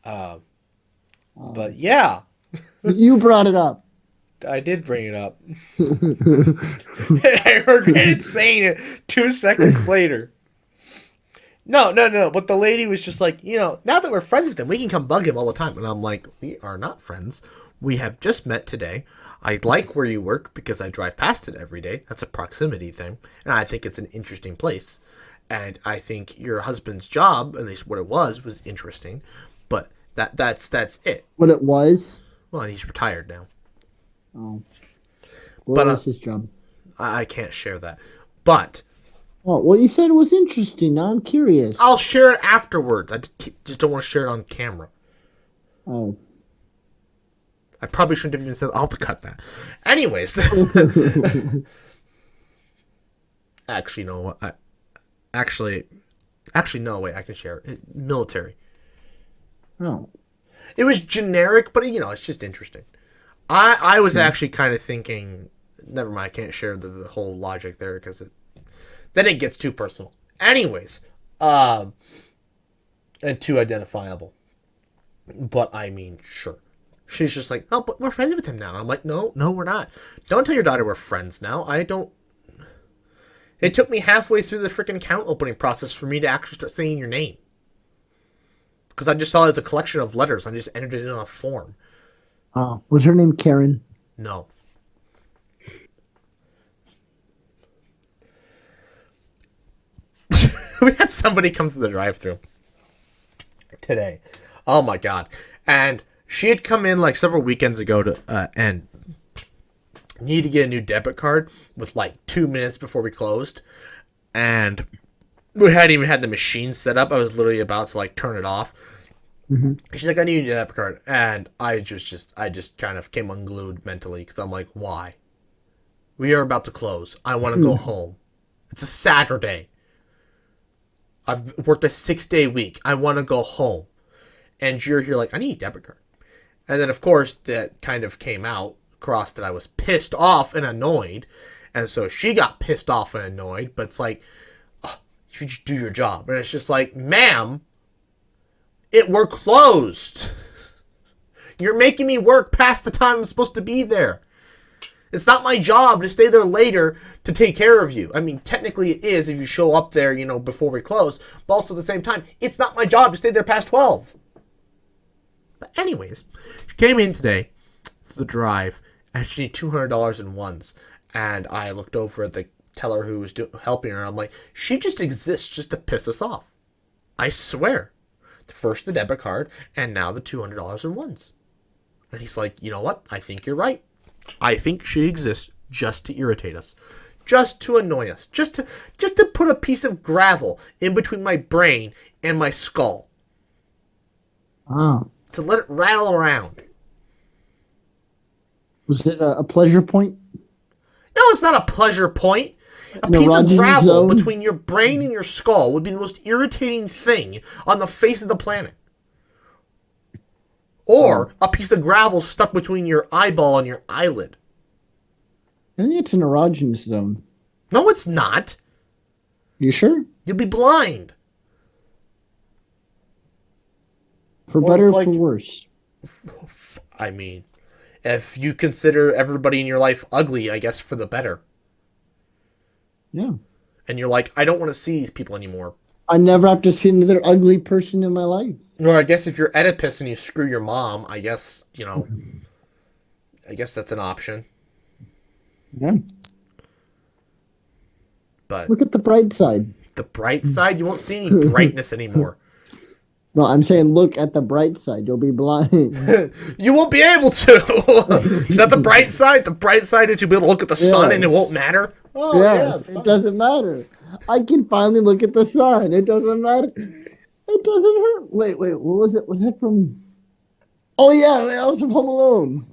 But yeah, You brought it up. I did bring it up. I regretted saying it 2 seconds later. No. But the lady was just like, now that we're friends with him, we can come bug him all the time. And I'm like, we are not friends. We have just met today. I like where you work because I drive past it every day. That's a proximity thing. And I think it's an interesting place. And I think your husband's job, at least what it was interesting. But that's it. What it was? Well, he's retired now. Oh, what But was his job? I can't share that. But Oh, well, you said it was interesting. Now I'm curious. I'll share it afterwards. I just don't want to share it on camera. Oh. I probably shouldn't have even said. I'll have to cut that. Anyways, actually no. Actually no. Wait, I can share it. Military. Oh. It was generic, but it's just interesting. I was actually kind of thinking. Never mind. I can't share the whole logic there because then it gets too personal. Anyways, and too identifiable. But I mean, sure. She's just like, oh, but we're friends with him now. I'm like, no, we're not. Don't tell your daughter we're friends now. I don't. It took me halfway through the freaking account opening process for me to actually start saying your name. Because I just saw it as a collection of letters. I just entered it in a form. Oh. Was her name Karen? No. We had somebody come through the drive-thru today. Oh my god. And she had come in like several weekends ago to and needed to get a new debit card with like 2 minutes before we closed. And we hadn't even had the machine set up. I was literally about to like turn it off. Mm-hmm. She's like, I need a new debit card. And I just kind of came unglued mentally because I'm like, why? We are about to close. I want to go home. It's a Saturday. I've worked a 6-day week. I want to go home. And you're here like, I need a debit card. And then, of course, that kind of came out across that I was pissed off and annoyed. And so she got pissed off and annoyed. But it's like, oh, you should just do your job. And it's just like, ma'am, we're closed. You're making me work past the time I'm supposed to be there. It's not my job to stay there later to take care of you. I mean, technically it is if you show up there, before we close. But also at the same time, it's not my job to stay there past 12. But anyways, she came in today to the drive, and she needed $200 in ones. And I looked over at the teller who was helping her. I'm like, she just exists just to piss us off. I swear. First the debit card, and now the $200 in ones. And he's like, you know what? I think you're right. I think she exists just to irritate us, just to annoy us, just to put a piece of gravel in between my brain and my skull, to let it rattle around. Was it a pleasure point? No, it's not a pleasure point. A piece of gravel between your brain and your skull would be the most irritating thing on the face of the planet. Or a piece of gravel stuck between your eyeball and your eyelid. I think it's an erogenous zone. No, it's not. You sure? You'll be blind. For better or for worse? I mean, if you consider everybody in your life ugly, I guess for the better. Yeah. And you're like, I don't want to see these people anymore. I never have to see another ugly person in my life. Or I guess if you're Oedipus and you screw your mom, I guess, I guess that's an option. Yeah. But look at the bright side. The bright side? You won't see any brightness anymore. No, I'm saying look at the bright side. You'll be blind. You won't be able to. Is that the bright side? The bright side is you'll be able to look at the sun and it won't matter? Oh, yes, it doesn't matter. I can finally look at the sun. It doesn't matter. It doesn't hurt. Wait, what was it? Was that from... Oh, yeah, that was from Home Alone.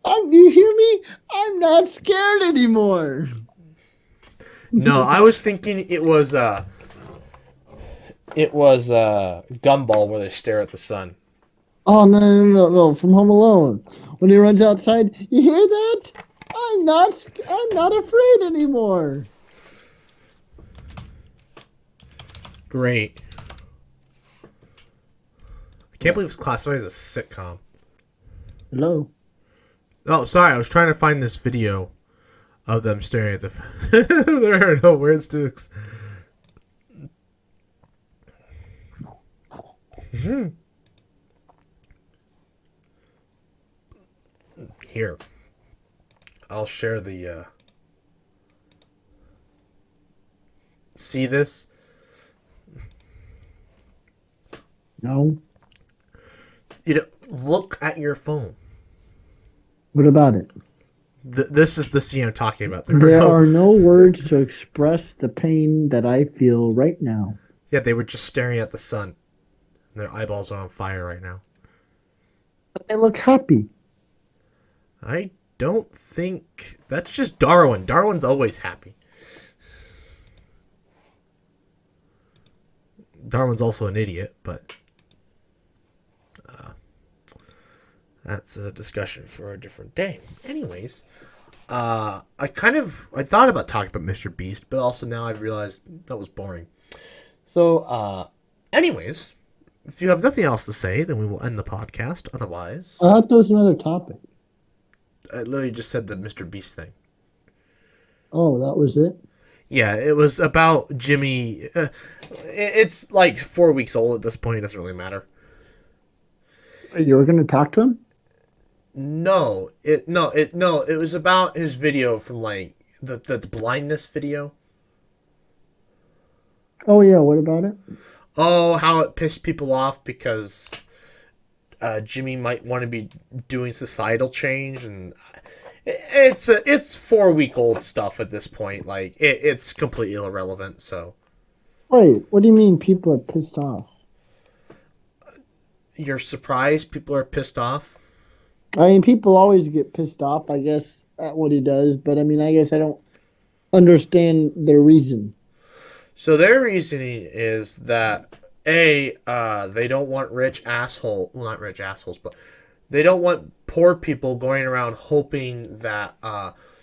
You hear me? I'm not scared anymore. No, I was thinking it was Gumball where they stare at the sun. Oh, no. From Home Alone. When he runs outside, you hear that? I'm not afraid anymore. Great. I can't believe it's classified as a sitcom. Hello? Oh, sorry. I was trying to find this video of them staring at the... There are no words to... Here. I'll share the... See this? No. Look at your phone. What about it? This is the scene I'm talking about. There are no words to express the pain that I feel right now. Yeah, they were just staring at the sun. Their eyeballs are on fire right now. But they look happy. I don't think... That's just Darwin. Darwin's always happy. Darwin's also an idiot, but... that's a discussion for a different day. Anyways, I thought about talking about MrBeast, but also now I've realized that was boring. So, anyways, if you have nothing else to say, then we will end the podcast. Otherwise... I thought there was another topic. I literally just said the MrBeast thing. Oh, that was it? Yeah, it was about Jimmy. It's like 4 weeks old at this point. It doesn't really matter. You were going to talk to him? No, it was about his video from like the blindness video. Oh yeah, what about it? Oh, how it pissed people off because Jimmy might want to be doing societal change, and it's 4-week-old stuff at this point. Like it's completely irrelevant. So, wait, what do you mean people are pissed off? You're surprised people are pissed off? I mean, people always get pissed off, I guess, at what he does. But, I mean, I guess I don't understand their reason. So their reasoning is that, they don't want rich asshole... Well, not rich assholes, but they don't want poor people going around hoping that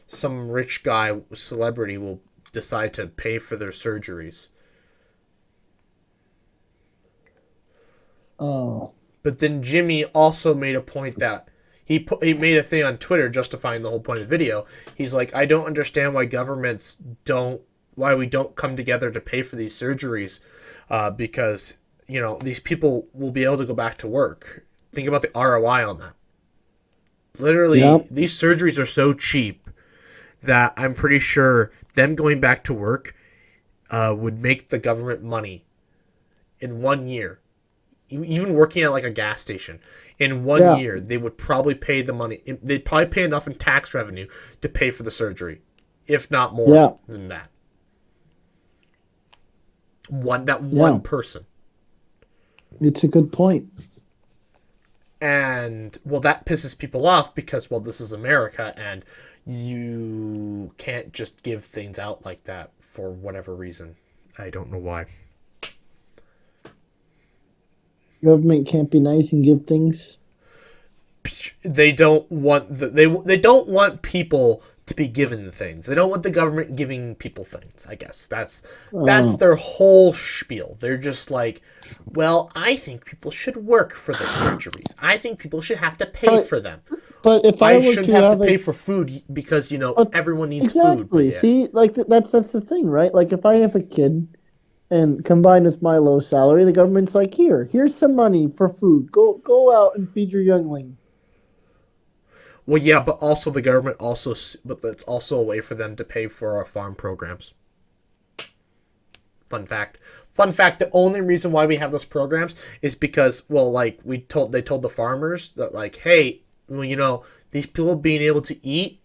some rich guy, celebrity, will decide to pay for their surgeries. Oh. But then Jimmy also made a point that He made a thing on Twitter justifying the whole point of the video. He's like, I don't understand why we don't come together to pay for these surgeries, because these people will be able to go back to work. Think about the ROI on that. Literally, Yep. these surgeries are so cheap that I'm pretty sure them going back to work would make the government money in 1 year. Even working at like a gas station, in one Yeah. year they would probably pay the money. They'd probably pay enough in tax revenue to pay for the surgery, if not more Yeah. than that. One Yeah. person. It's a good point. And well, that pisses people off because, well, this is America and you can't just give things out like that for whatever reason. I don't know why. Government can't be nice and give things. They don't want they don't want people to be given things. They don't want the government giving people things. I guess that's Uh, their whole spiel. They're just like, well, I think people should work for the surgeries. I think people should have to pay but for them. but if I I were shouldn't to have to have pay a for food because but everyone needs food. But exactly, yeah, see, like that's the thing, right? Like if I have a kid and combined with my low salary, the government's like, here's some money for food. Go out and feed your youngling. well, yeah, but also the government but that's also a way for them to pay for our farm programs. Fun fact. Fun fact, the only reason why we have those programs is because, well, like they told the farmers that, like, hey, well, these people being able to eat,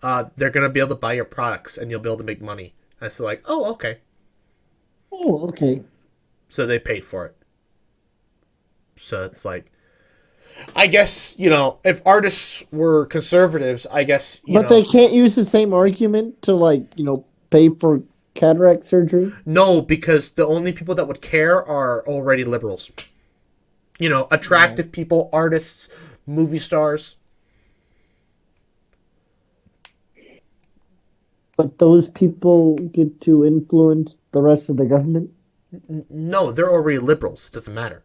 they're gonna be able to buy your products and you'll be able to make money. And so like, oh, okay. Oh, okay. So they paid for it. So it's like, I guess, if artists were conservatives, I guess, But they can't use the same argument to pay for cataract surgery. no, because the only people that would care are already liberals. No. Attractive people, artists, movie stars. But those people get to influence the rest of the government. No, they're already liberals. It doesn't matter.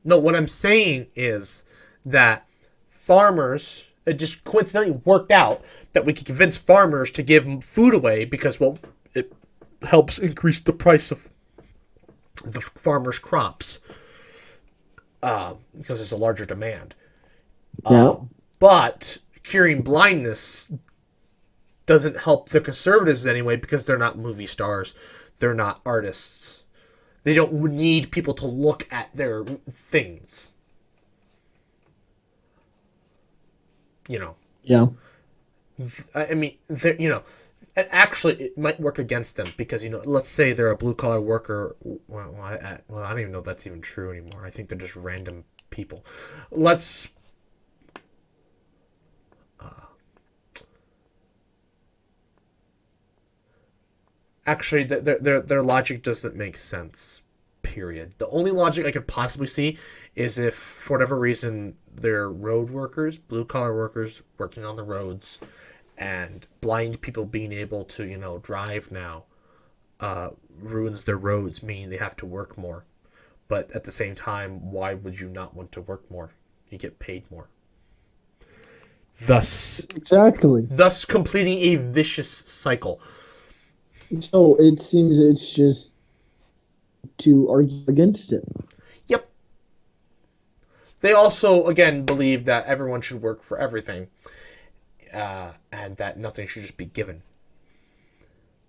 No, what I'm saying is that farmers, it just coincidentally worked out that we could convince farmers to give food away because, well, it helps increase the price of the farmers' crops, because there's a larger demand. Yeah. But curing blindness doesn't help the conservatives anyway because they're not movie stars, they're not artists. They don't need people to look at their things. You know. Yeah. I mean, and actually, it might work against them because let's say they're a blue collar worker. I don't even know if that's even true anymore. I think they're just random people. Let's. Actually, their logic doesn't make sense. Period. The only logic I could possibly see is if, for whatever reason, they're road workers, blue collar workers working on the roads, and blind people being able to drive now ruins their roads, meaning they have to work more. But at the same time, why would you not want to work more? You get paid more. Thus, Exactly. thus completing a vicious cycle. So it seems it's just to argue against it. Yep. They also, again, believe that everyone should work for everything, and that nothing should just be given.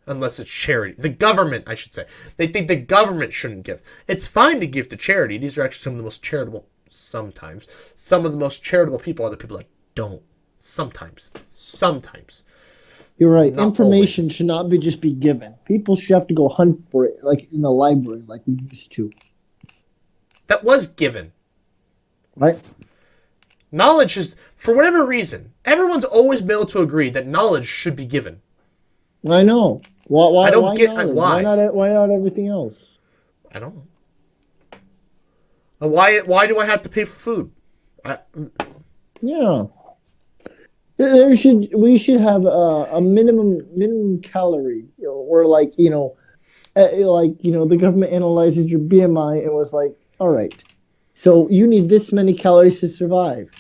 Unless it's charity. The government, I should say. They think the government shouldn't give. It's fine to give to charity. These are actually some of the most charitable, sometimes. Some of the most charitable people are the people that don't. Sometimes. Sometimes. You're right. Not Information always. should not be just be given. People should have to go hunt for it, like in the library, like we used to. That was given. Right? Knowledge is, for whatever reason, everyone's always been able to agree that knowledge should be given. I know. Why? I don't Why get knowledge? why. Why not everything else? I don't know. Why do I have to pay for food? I, Yeah. We should have a minimum calorie, or the government analyzes your BMI and was like, all right, So you need this many calories to survive.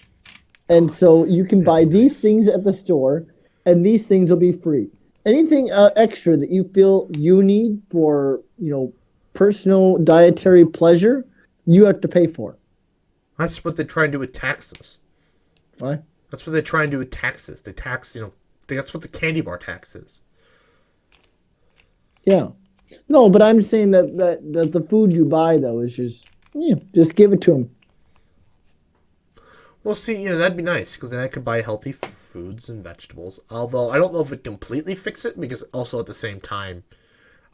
And so you can buy these nice. things at the store, and these things will be free. Anything extra that you feel you need for, personal dietary pleasure, you have to pay for. That's what they try and do with taxes. What? That's what they try and do with taxes. They tax, that's what the candy bar tax is. Yeah. No, but I'm saying that the food you buy though is just give it to them. Well, see, that'd be nice because then I could buy healthy foods and vegetables. Although I don't know if it completely fix it because also at the same time,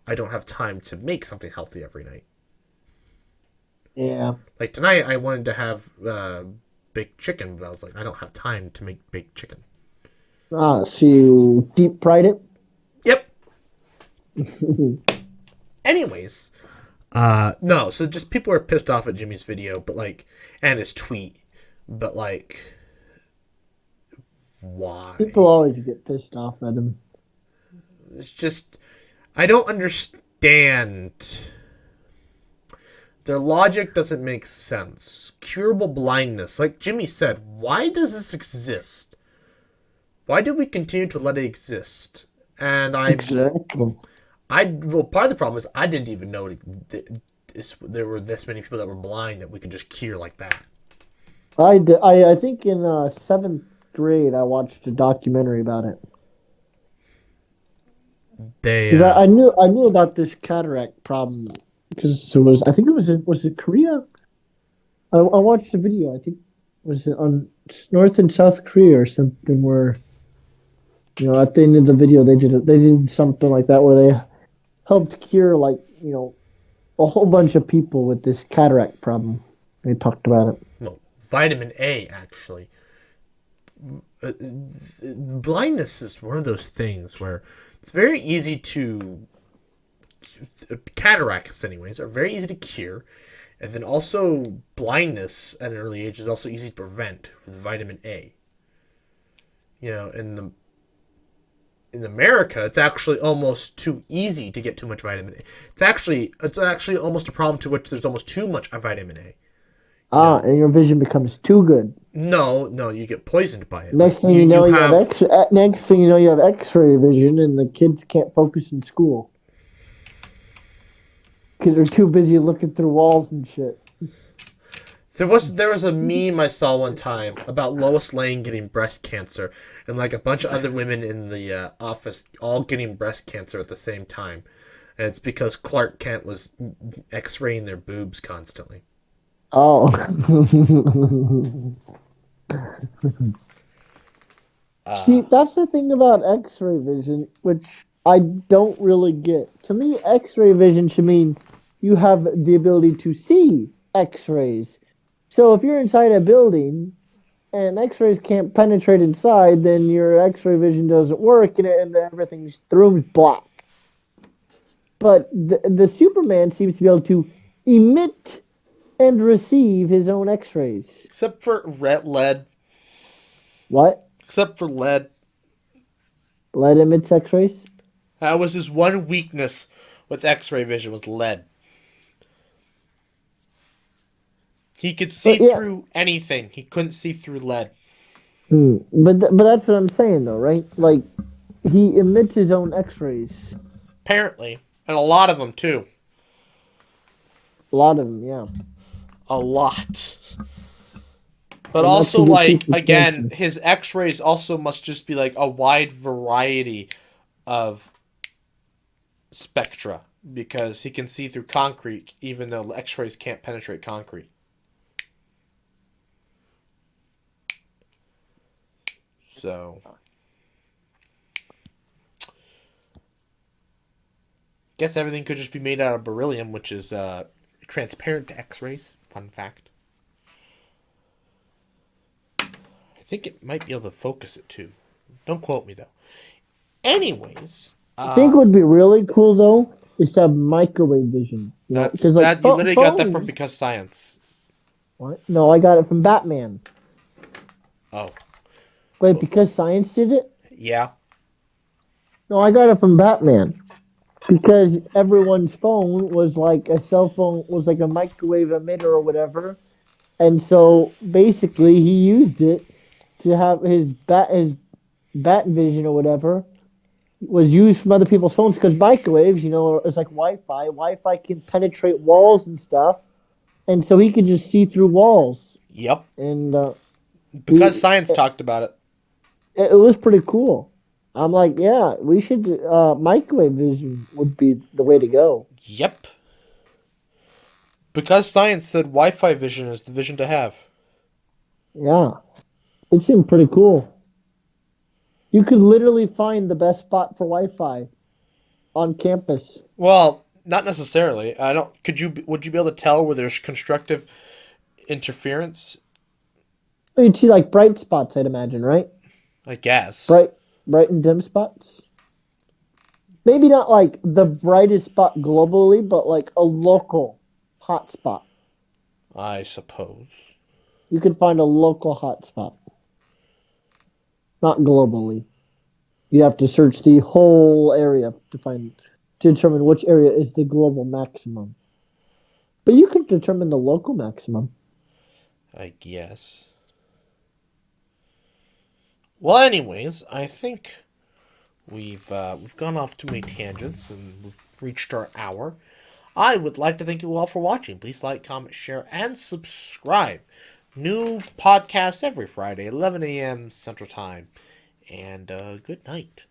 I don't have time to make something healthy every night. Yeah. Like tonight, I wanted to have baked chicken, but I was like, I don't have time to make baked chicken. So you deep fried it? Yep. Anyways, no, so just people are pissed off at Jimmy's video, but and his tweet, but why? People always get pissed off at him. It's just, I don't understand. Their logic doesn't make sense. Curable blindness, like Jimmy said, why does this exist? Why do we continue to let it exist? And Exactly. well, part of the problem is I didn't even know there were this many people that were blind that we could just cure like that. I think in seventh grade I watched a documentary about it. They, Because I knew about this cataract problem because I think was it Korea? I watched a video. I think was it on North and South Korea or something where at the end of the video they did something like that where they helped cure a whole bunch of people with this cataract problem. They talked about it. well, vitamin A actually. Blindness is one of those things where it's very easy to cataracts anyways are very easy to cure, and then also blindness at an early age is also easy to prevent with vitamin A. In America, it's actually almost too easy to get too much vitamin A. It's actually almost a problem to which there's almost too much vitamin A. And your vision becomes too good. No, you get poisoned by it. Next thing you know, you have next thing you know, you have X-ray vision, and the kids can't focus in school because they're too busy looking through walls and shit. There was a meme I saw one time about Lois Lane getting breast cancer and a bunch of other women in the office all getting breast cancer at the same time, and it's because Clark Kent was X-raying their boobs constantly. Oh. See, that's the thing about X-ray vision, which I don't really get. To me, X-ray vision should mean you have the ability to see X-rays. So if you're inside a building and X-rays can't penetrate inside, then your X-ray vision doesn't work, and the room's black. But the Superman seems to be able to emit and receive his own X-rays. Except for lead. What? Except for lead. Lead emits X-rays? That was his one weakness with X-ray vision was lead. He could see through anything. He couldn't see through lead. But that's what I'm saying, though, right? Like, he emits his own X-rays. Apparently. And a lot of them, too. A lot of them, yeah. A lot. But also, again, his X-rays also must just be, a wide variety of spectra. Because he can see through concrete, even though X-rays can't penetrate concrete. So, guess everything could just be made out of beryllium, which is transparent to X-rays. Fun fact. I think it might be able to focus it too. Don't quote me though. Anyways, I think what would be really cool though is to have microwave vision. You literally got that from Because Science. What? No, I got it from Batman. Oh. Wait, Because Science did it? Yeah. No, I got it from Batman. Because everyone's phone was like a cell phone, was like a microwave emitter or whatever. And so basically, he used it to have his bat vision or whatever was used from other people's phones because microwaves, it's like Wi-Fi. Wi-Fi can penetrate walls and stuff, and so he could just see through walls. Yep. And Because he science talked about it. it was pretty cool. I'm like, yeah, we should. Microwave vision would be the way to go. Yep. Because science said Wi-Fi vision is the vision to have. Yeah, it seemed pretty cool. You could literally find the best spot for Wi-Fi on campus. Well, not necessarily. I don't. Could you? Would you be able to tell where there's constructive interference? You'd see like bright spots, I'd imagine, right? I guess. Bright, bright and dim spots. Maybe not like the brightest spot globally, but like a local hot spot. I suppose. You could find a local hot spot, not globally. You have to search the whole area to determine which area is the global maximum. But you could determine the local maximum. I guess. Well, anyways, I think we've gone off too many tangents and we've reached our hour. I would like to thank you all for watching. Please like, comment, share, and subscribe. New podcasts every Friday, 11 a.m. Central Time. And good night.